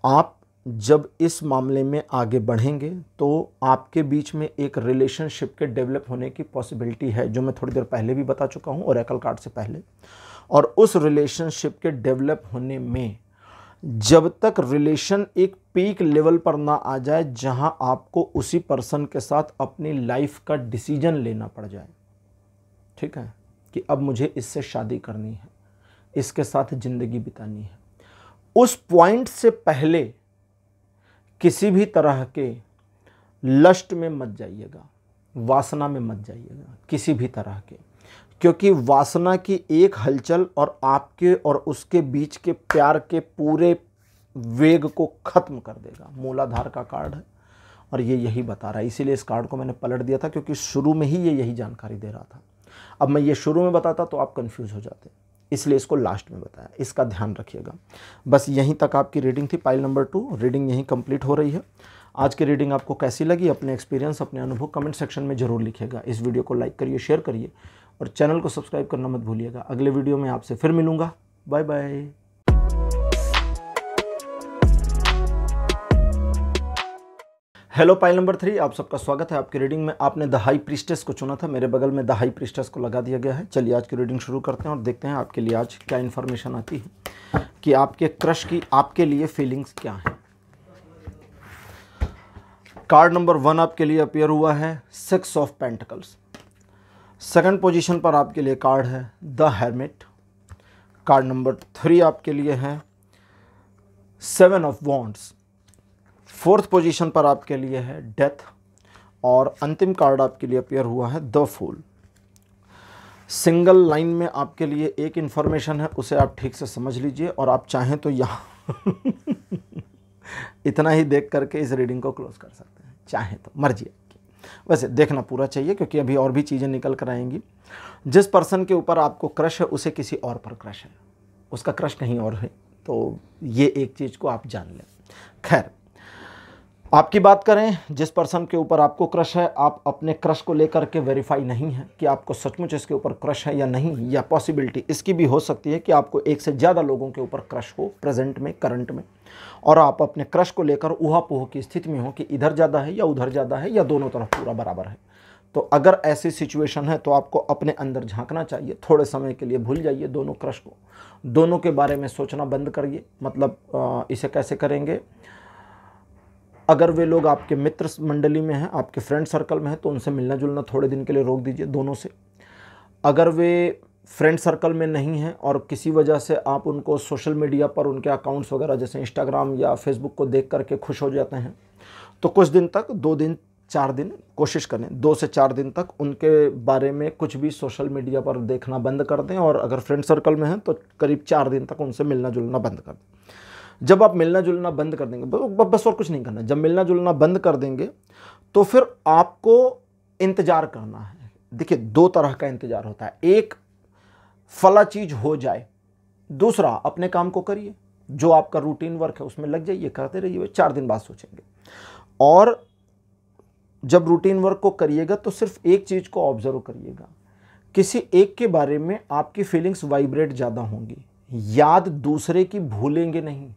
Speaker 1: आप जब इस मामले में आगे बढ़ेंगे तो आपके बीच में एक रिलेशनशिप के डेवलप होने की पॉसिबिलिटी है, जो मैं थोड़ी देर पहले भी बता चुका हूँ ओरेकल कार्ड से पहले। और उस रिलेशनशिप के डेवलप होने में जब तक रिलेशन एक पीक लेवल पर ना आ जाए जहां आपको उसी पर्सन के साथ अपनी लाइफ का डिसीजन लेना पड़ जाए, ठीक है, कि अब मुझे इससे शादी करनी है, इसके साथ ज़िंदगी बितानी है, उस पॉइंट से पहले किसी भी तरह के लस्ट में मत जाइएगा, वासना में मत जाइएगा किसी भी तरह के, क्योंकि वासना की एक हलचल और आपके और उसके बीच के प्यार के पूरे वेग को ख़त्म कर देगा। मूलाधार का कार्ड है और ये यही बता रहा है, इसीलिए इस कार्ड को मैंने पलट दिया था, क्योंकि शुरू में ही ये यही जानकारी दे रहा था। अब मैं ये शुरू में बताता तो आप कंफ्यूज हो जाते, इसलिए इसको लास्ट में बताया। इसका ध्यान रखिएगा। बस यहीं तक आपकी रीडिंग थी, पाइल नंबर 2 रीडिंग यहीं कंप्लीट हो रही है। आज की रीडिंग आपको कैसी लगी, अपने एक्सपीरियंस, अपने अनुभव कमेंट सेक्शन में ज़रूर लिखिएगा। इस वीडियो को लाइक करिए, शेयर करिए और चैनल को सब्सक्राइब करना मत भूलिएगा। अगले वीडियो में आपसे फिर मिलूँगा। Bye bye. Hello pile number 3, आप सबका स्वागत है आपकी रीडिंग में। आपने द हाई प्रीस्टेस को चुना था, मेरे बगल में द हाई प्रीस्टेस को लगा दिया गया है। चलिए आज की रीडिंग शुरू करते हैं और देखते हैं आपके लिए आज क्या इन्फॉर्मेशन आती है कि आपके क्रश की आपके लिए फीलिंग्स क्या हैं। कार्ड नंबर 1 आपके लिए अपीयर हुआ है 6 ऑफ पेंटिकल्स। सेकंड पोजीशन पर आपके लिए कार्ड है द हेर्मिट। कार्ड नंबर 3 आपके लिए है 7 ऑफ वॉन्ड्स। फोर्थ पोजीशन पर आपके लिए है डेथ और अंतिम कार्ड आपके लिए अपीयर हुआ है द फूल। सिंगल लाइन में आपके लिए एक इन्फॉर्मेशन है, उसे आप ठीक से समझ लीजिए और आप चाहें तो यहाँ इतना ही देख करके इस रीडिंग को क्लोज कर सकते हैं, चाहें तो, मर्जी आपकी। वैसे देखना पूरा चाहिए क्योंकि अभी और भी चीज़ें निकल कर आएंगी। जिस पर्सन के ऊपर आपको क्रश है उसे किसी और पर क्रश है, उसका क्रश कहीं और है, तो ये एक चीज़ को आप जान लें। खैर, आपकी बात करें, जिस पर्सन के ऊपर आपको क्रश है, आप अपने क्रश को लेकर के वेरीफाई नहीं है कि आपको सचमुच इसके ऊपर क्रश है या नहीं, या पॉसिबिलिटी इसकी भी हो सकती है कि आपको एक से ज़्यादा लोगों के ऊपर क्रश हो प्रेजेंट में, करंट में, और आप अपने क्रश को लेकर ऊहापोह की स्थिति में हो कि इधर ज़्यादा है या उधर ज़्यादा है या दोनों तरफ पूरा बराबर है। तो अगर ऐसी सिचुएशन है तो आपको अपने अंदर झांकना चाहिए, थोड़े समय के लिए भूल जाइए दोनों क्रश को, दोनों के बारे में सोचना बंद करिए। मतलब इसे कैसे करेंगे, अगर वे लोग आपके मित्र मंडली में हैं, आपके फ्रेंड सर्कल में हैं, तो उनसे मिलना जुलना थोड़े दिन के लिए रोक दीजिए दोनों से। अगर वे फ्रेंड सर्कल में नहीं हैं और किसी वजह से आप उनको सोशल मीडिया पर उनके अकाउंट्स वगैरह जैसे इंस्टाग्राम या फेसबुक को देख करके खुश हो जाते हैं, तो कुछ दिन तक, 2 दिन 4 दिन कोशिश करें, 2 से 4 दिन तक उनके बारे में कुछ भी सोशल मीडिया पर देखना बंद कर दें। और अगर फ्रेंड सर्कल में हैं तो करीब 4 दिन तक उनसे मिलना जुलना बंद कर दें। जब आप मिलना जुलना बंद कर देंगे, बस और कुछ नहीं करना, जब मिलना जुलना बंद कर देंगे तो फिर आपको इंतज़ार करना है। देखिए, 2 तरह का इंतज़ार होता है, एक फला चीज़ हो जाए, दूसरा अपने काम को करिए, जो आपका रूटीन वर्क है उसमें लग जाइए, करते रहिए, 4 दिन बाद सोचेंगे। और जब रूटीन वर्क को करिएगा तो सिर्फ एक चीज़ को ऑब्जर्व करिएगा, किसी एक के बारे में आपकी फीलिंग्स वाइब्रेट ज़्यादा होंगी, याद दूसरे की भूलेंगे नहीं।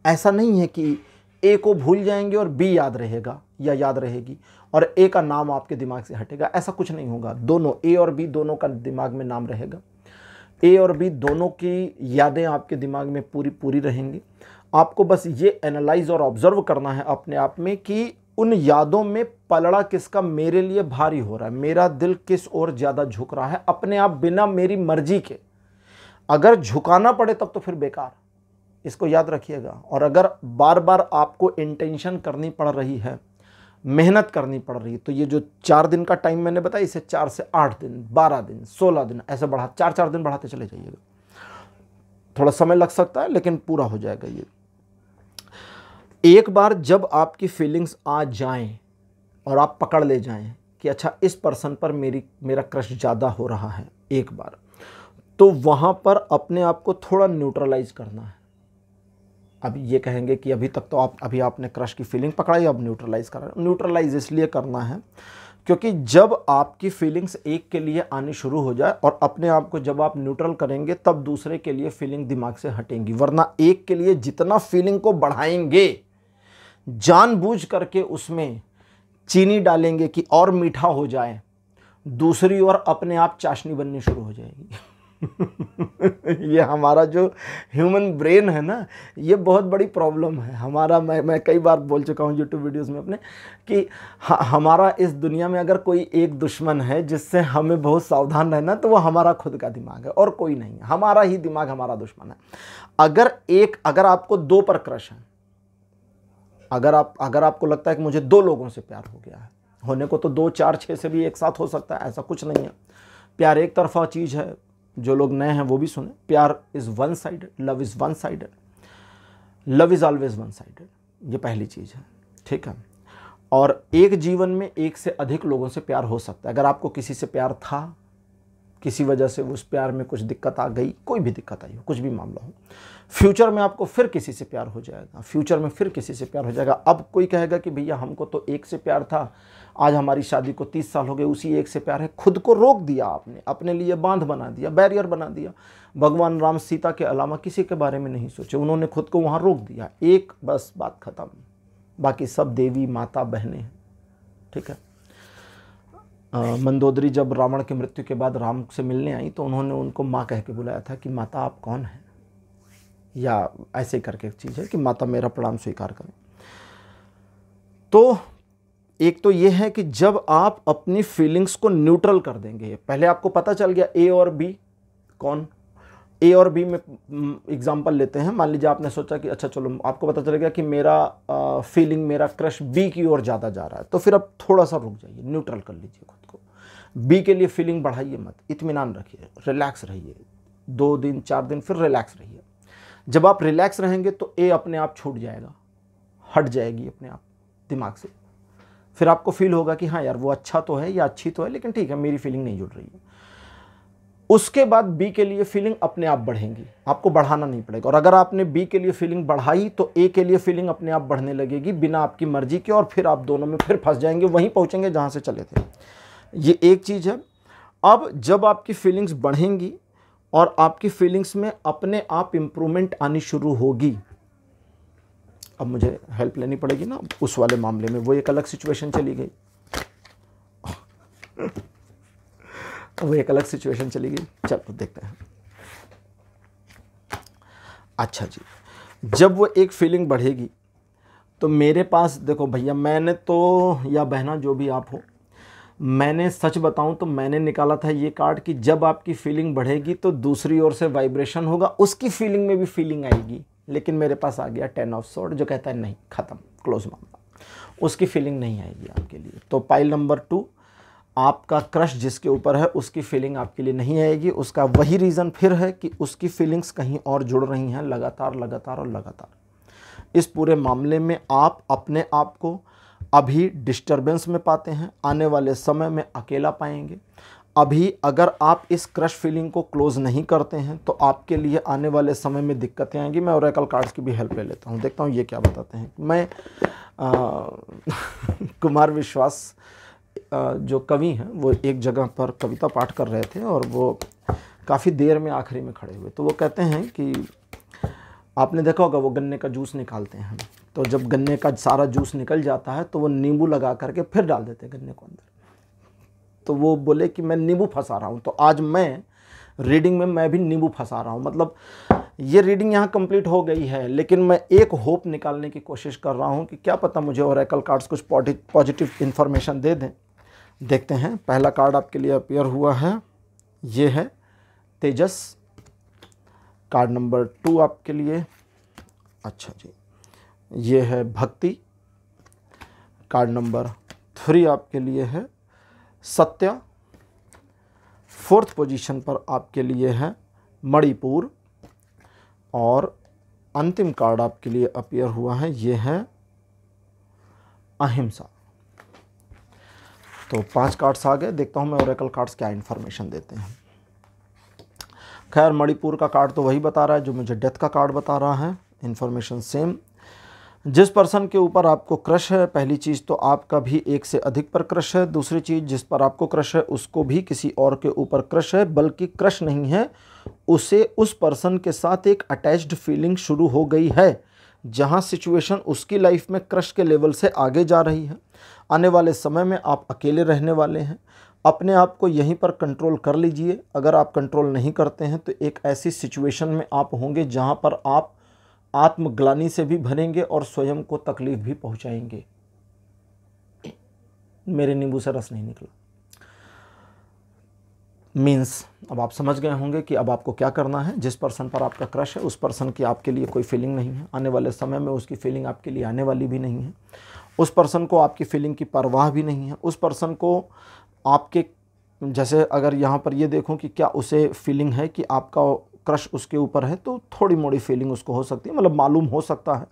Speaker 1: ऐसा नहीं है कि ए को भूल जाएंगे और बी याद रहेगा या याद रहेगी और ए का नाम आपके दिमाग से हटेगा, ऐसा कुछ नहीं होगा। दोनों, ए और बी दोनों का दिमाग में नाम रहेगा, ए और बी दोनों की यादें आपके दिमाग में पूरी रहेंगी। आपको बस ये एनालाइज और ऑब्जर्व करना है अपने आप में कि उन यादों में पलड़ा किसका मेरे लिए भारी हो रहा है, मेरा दिल किस ओर ज़्यादा झुक रहा है, अपने आप बिना मेरी मर्जी के। अगर झुकाना पड़े तब तो फिर बेकार, इसको याद रखिएगा। और अगर बार बार आपको इंटेंशन करनी पड़ रही है, मेहनत करनी पड़ रही है, तो ये जो 4 दिन का टाइम मैंने बताया, इसे 4 से 8 दिन, 12 दिन, 16 दिन, ऐसे 4 दिन बढ़ाते चले जाइएगा। थोड़ा समय लग सकता है लेकिन पूरा हो जाएगा ये। एक बार जब आपकी फीलिंग्स आ जाएं और आप पकड़ ले जाएं कि अच्छा इस पर्सन पर मेरा क्रश ज़्यादा हो रहा है, एक बार, तो वहाँ पर अपने आप को थोड़ा न्यूट्रलाइज करना है। अब ये कहेंगे कि अभी तक तो अभी आपने क्रश की फीलिंग पकड़ाई, अब न्यूट्रलाइज़ कर रहे हैं। न्यूट्रलाइज़ इसलिए करना है क्योंकि जब आपकी फीलिंग्स एक के लिए आनी शुरू हो जाए और अपने आप को जब आप न्यूट्रल करेंगे तब दूसरे के लिए फीलिंग दिमाग से हटेंगी, वरना एक के लिए जितना फीलिंग को बढ़ाएंगे, जानबूझ करके उसमें चीनी डालेंगे कि और मीठा हो जाए, दूसरी ओर अपने आप चाशनी बननी शुरू हो जाएगी। ये हमारा जो ह्यूमन ब्रेन है ना, ये बहुत बड़ी प्रॉब्लम है हमारा। मैं कई बार बोल चुका हूँ यूट्यूब वीडियोस में अपने कि हमारा इस दुनिया में अगर कोई एक दुश्मन है जिससे हमें बहुत सावधान रहना, तो वो हमारा खुद का दिमाग है और कोई नहीं है। हमारा ही दिमाग हमारा दुश्मन है। अगर आपको दो पर क्रश है, अगर आपको लगता है कि मुझे दो लोगों से प्यार हो गया है, होने को तो 2, 4, 6 से भी एक साथ हो सकता है, ऐसा कुछ नहीं है। प्यार एक तरफा चीज़ है, जो लोग नए हैं वो भी सुने। प्यार is one sided, love is one sided, love is always one sided, ये पहली चीज़ है, ठीक है। और एक जीवन में एक से अधिक लोगों से प्यार हो सकता है। अगर आपको किसी से प्यार था, किसी वजह से उस प्यार में कुछ दिक्कत आ गई, कोई भी दिक्कत आई हो, कुछ भी मामला हो, फ्यूचर में आपको फिर किसी से प्यार हो जाएगा, फ्यूचर में फिर किसी से प्यार हो जाएगा। अब कोई कहेगा कि भैया हमको तो एक से प्यार था, आज हमारी शादी को 30 साल हो गए, उसी एक से प्यार है। खुद को रोक दिया आपने, अपने लिए बांध बना दिया, बैरियर बना दिया। भगवान राम सीता के अलावा किसी के बारे में नहीं सोचे, उन्होंने खुद को वहाँ रोक दिया। एक बस बात खत्म, बाकी सब देवी माता बहनें हैं, ठीक है। मंदोदरी जब रावण की मृत्यु के बाद राम से मिलने आई तो उन्होंने उनको माँ कह के बुलाया था कि माता आप कौन हैं, या ऐसे करके एक चीज़ है कि माता मेरा प्रणाम स्वीकार करें। तो एक तो ये है कि जब आप अपनी फीलिंग्स को न्यूट्रल कर देंगे, पहले आपको पता चल गया ए और बी कौन। ए और बी में एग्जांपल लेते हैं। मान लीजिए आपने सोचा कि अच्छा चलो, आपको पता चल गया कि मेरा फीलिंग, मेरा क्रश बी की ओर ज़्यादा जा रहा है, तो फिर अब थोड़ा सा रुक जाइए, न्यूट्रल कर लीजिए खुद को। बी के लिए फीलिंग बढ़ाइए मत, इत्मीनान रखिए, रिलैक्स रहिए, 2 दिन 4 दिन फिर रिलैक्स रहिए। जब आप रिलैक्स रहेंगे तो ए अपने आप छूट जाएगा, हट जाएगी अपने आप दिमाग से। फिर आपको फील होगा कि हाँ यार वो अच्छा तो है या अच्छी तो है, लेकिन ठीक है मेरी फीलिंग नहीं जुड़ रही है। उसके बाद बी के लिए फीलिंग अपने आप बढ़ेंगी, आपको बढ़ाना नहीं पड़ेगा। और अगर आपने बी के लिए फीलिंग बढ़ाई तो ए के लिए फीलिंग अपने आप बढ़ने लगेगी बिना आपकी मर्जी के, और फिर आप दोनों में फिर फंस जाएंगे, वहीं पहुंचेंगे जहां से चले थे। ये एक चीज़ है। अब जब आपकी फीलिंग्स बढ़ेंगी और आपकी फीलिंग्स में अपने आप इम्प्रूवमेंट आनी शुरू होगी, अब मुझे हेल्प लेनी पड़ेगी ना उस वाले मामले में, वो एक अलग सिचुएशन चली गई, वो एक अलग सिचुएशन चली गई। चलो देखते हैं। अच्छा जी, जब वो एक फीलिंग बढ़ेगी तो मेरे पास देखो भैया, मैंने तो, या बहना जो भी आप हो, मैंने सच बताऊं तो मैंने निकाला था ये कार्ड कि जब आपकी फीलिंग बढ़ेगी तो दूसरी ओर से वाइब्रेशन होगा, उसकी फीलिंग में भी फीलिंग आएगी। लेकिन मेरे पास आ गया 10 ऑफ स्वॉर्ड जो कहता है नहीं, ख़त्म, क्लोज मामला, उसकी फीलिंग नहीं आएगी आपके लिए। तो पाइल नंबर 2, आपका क्रश जिसके ऊपर है उसकी फीलिंग आपके लिए नहीं आएगी। उसका वही रीज़न फिर है कि उसकी फीलिंग्स कहीं और जुड़ रही हैं, लगातार लगातार और लगातार। इस पूरे मामले में आप अपने आप को अभी डिस्टर्बेंस में पाते हैं, आने वाले समय में अकेला पाएंगे। अभी अगर आप इस क्रश फीलिंग को क्लोज नहीं करते हैं तो आपके लिए आने वाले समय में दिक्कतें आएंगी। मैं ओरेकल कार्ड्स की भी हेल्प ले लेता हूँ, देखता हूँ ये क्या बताते हैं। मैं कुमार विश्वास जो कवि हैं वो एक जगह पर कविता पाठ कर रहे थे और वो काफ़ी देर में आखिरी में खड़े हुए, तो वो कहते हैं कि आपने देखा होगा वो गन्ने का जूस निकालते हैं, तो जब गन्ने का सारा जूस निकल जाता है तो वो नींबू लगा करके फिर डाल देते हैं गन्ने को अंदर। तो वो बोले कि मैं नींबू फंसा रहा हूँ, तो आज मैं रीडिंग में मैं भी नींबू फंसा रहा हूँ। मतलब ये रीडिंग यहाँ कंप्लीट हो गई है, लेकिन मैं एक होप निकालने की कोशिश कर रहा हूँ कि क्या पता मुझे ओरेकल कार्ड्स कुछ पॉजिटिव इन्फॉर्मेशन दे दें। देखते हैं। पहला कार्ड आपके लिए अपीयर हुआ है, ये है तेजस। कार्ड नंबर 2 आपके लिए, अच्छा जी, ये है भक्ति। कार्ड नंबर 3 आपके लिए है सत्य। 4th पोजीशन पर आपके लिए है मणिपुर। और अंतिम कार्ड आपके लिए अपीयर हुआ है, ये है अहिंसा। तो 5 कार्ड्स आ गए। देखता हूँ मैं ओरेकल कार्ड्स क्या इन्फॉर्मेशन देते हैं। खैर मणिपुर का कार्ड तो वही बता रहा है जो मुझे डेथ का कार्ड बता रहा है। Information same. जिस पर्सन के ऊपर आपको क्रश है, पहली चीज़ तो आपका भी एक से अधिक पर क्रश है। दूसरी चीज़, जिस पर आपको क्रश है उसको भी किसी और के ऊपर क्रश है, बल्कि क्रश नहीं है, उसे उस पर्सन के साथ एक अटैच्ड फीलिंग शुरू हो गई है, जहां सिचुएशन उसकी लाइफ में क्रश के लेवल से आगे जा रही है। आने वाले समय में आप अकेले रहने वाले हैं। अपने आप को यहीं पर कंट्रोल कर लीजिए। अगर आप कंट्रोल नहीं करते हैं तो एक ऐसी सिचुएशन में आप होंगे जहां पर आप आत्मग्लानि से भी भरेंगे और स्वयं को तकलीफ भी पहुंचाएंगे। मेरे नींबू से रस नहीं निकला। मीन्स अब आप समझ गए होंगे कि अब आपको क्या करना है। जिस पर्सन पर आपका क्रश है उस पर्सन की आपके लिए कोई फीलिंग नहीं है। आने वाले समय में उसकी फीलिंग आपके लिए आने वाली भी नहीं है। उस पर्सन को आपकी फीलिंग की परवाह भी नहीं है। उस पर्सन को आपके, जैसे अगर यहाँ पर ये देखूँ कि क्या उसे फीलिंग है कि आपका क्रश उसके ऊपर है, तो थोड़ी मोड़ी फीलिंग उसको हो सकती है, मतलब मालूम हो सकता है,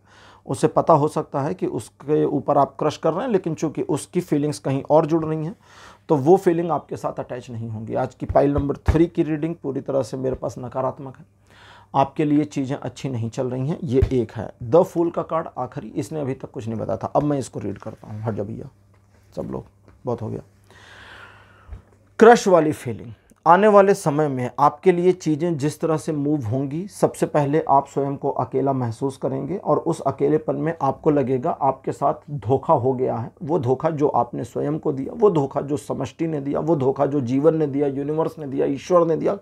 Speaker 1: उसे पता हो सकता है कि उसके ऊपर आप क्रश कर रहे हैं, लेकिन चूंकि उसकी फीलिंग्स कहीं और जुड़ रही हैं तो वो फीलिंग आपके साथ अटैच नहीं होंगी। आज की पाइल नंबर 3 की रीडिंग पूरी तरह से मेरे पास नकारात्मक है। आपके लिए चीज़ें अच्छी नहीं चल रही हैं। ये एक है द फूल का कार्ड आखिरी, इसने अभी तक कुछ नहीं बताया था। अब मैं इसको रीड करता हूँ। हट जा भैया, सब लोग, बहुत हो गया। क्रश वाली फीलिंग, आने वाले समय में आपके लिए चीज़ें जिस तरह से मूव होंगी, सबसे पहले आप स्वयं को अकेला महसूस करेंगे और उस अकेलेपन में आपको लगेगा आपके साथ धोखा हो गया है। वो धोखा जो आपने स्वयं को दिया, वो धोखा जो समष्टि ने दिया, वो धोखा जो जीवन ने दिया, यूनिवर्स ने दिया, ईश्वर ने दिया,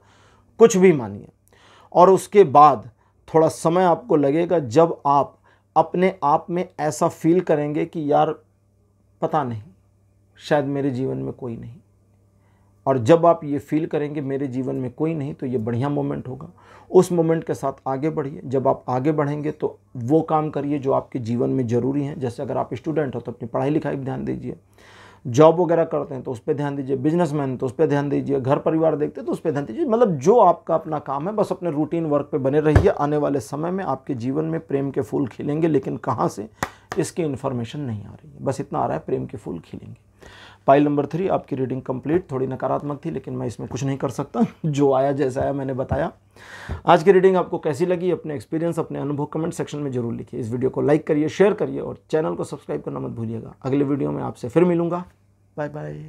Speaker 1: कुछ भी मानिए। और उसके बाद थोड़ा समय आपको लगेगा जब आप अपने आप में ऐसा फील करेंगे कि यार पता नहीं, शायद मेरे जीवन में कोई नहीं। और जब आप ये फील करेंगे मेरे जीवन में कोई नहीं, तो ये बढ़िया मोमेंट होगा। उस मोमेंट के साथ आगे बढ़िए। जब आप आगे बढ़ेंगे तो वो काम करिए जो आपके जीवन में ज़रूरी हैं। जैसे अगर आप स्टूडेंट हो तो अपनी पढ़ाई लिखाई पर ध्यान दीजिए, जॉब वगैरह करते हैं तो उस पर ध्यान दीजिए, बिजनेसमैन तो उस पर ध्यान दीजिए, घर परिवार देखते हैं तो उस पर ध्यान दीजिए। मतलब जो आपका अपना काम है, बस अपने रूटीन वर्क पे बने रहिए। आने वाले समय में आपके जीवन में प्रेम के फूल खिलेंगे, लेकिन कहाँ से, इसकी इन्फॉर्मेशन नहीं आ रही है। बस इतना आ रहा है, प्रेम के फूल खिलेंगे। पाइल नंबर 3 आपकी रीडिंग कंप्लीट। थोड़ी नकारात्मक थी, लेकिन मैं इसमें कुछ नहीं कर सकता। जो आया जैसा आया मैंने बताया। आज की रीडिंग आपको कैसी लगी, अपने एक्सपीरियंस, अपने अनुभव कमेंट सेक्शन में जरूर लिखिए। इस वीडियो को लाइक करिए, शेयर करिए और चैनल को सब्सक्राइब करना मत भूलिएगा। अगले वीडियो में आपसे फिर मिलूंगा। Bye bye.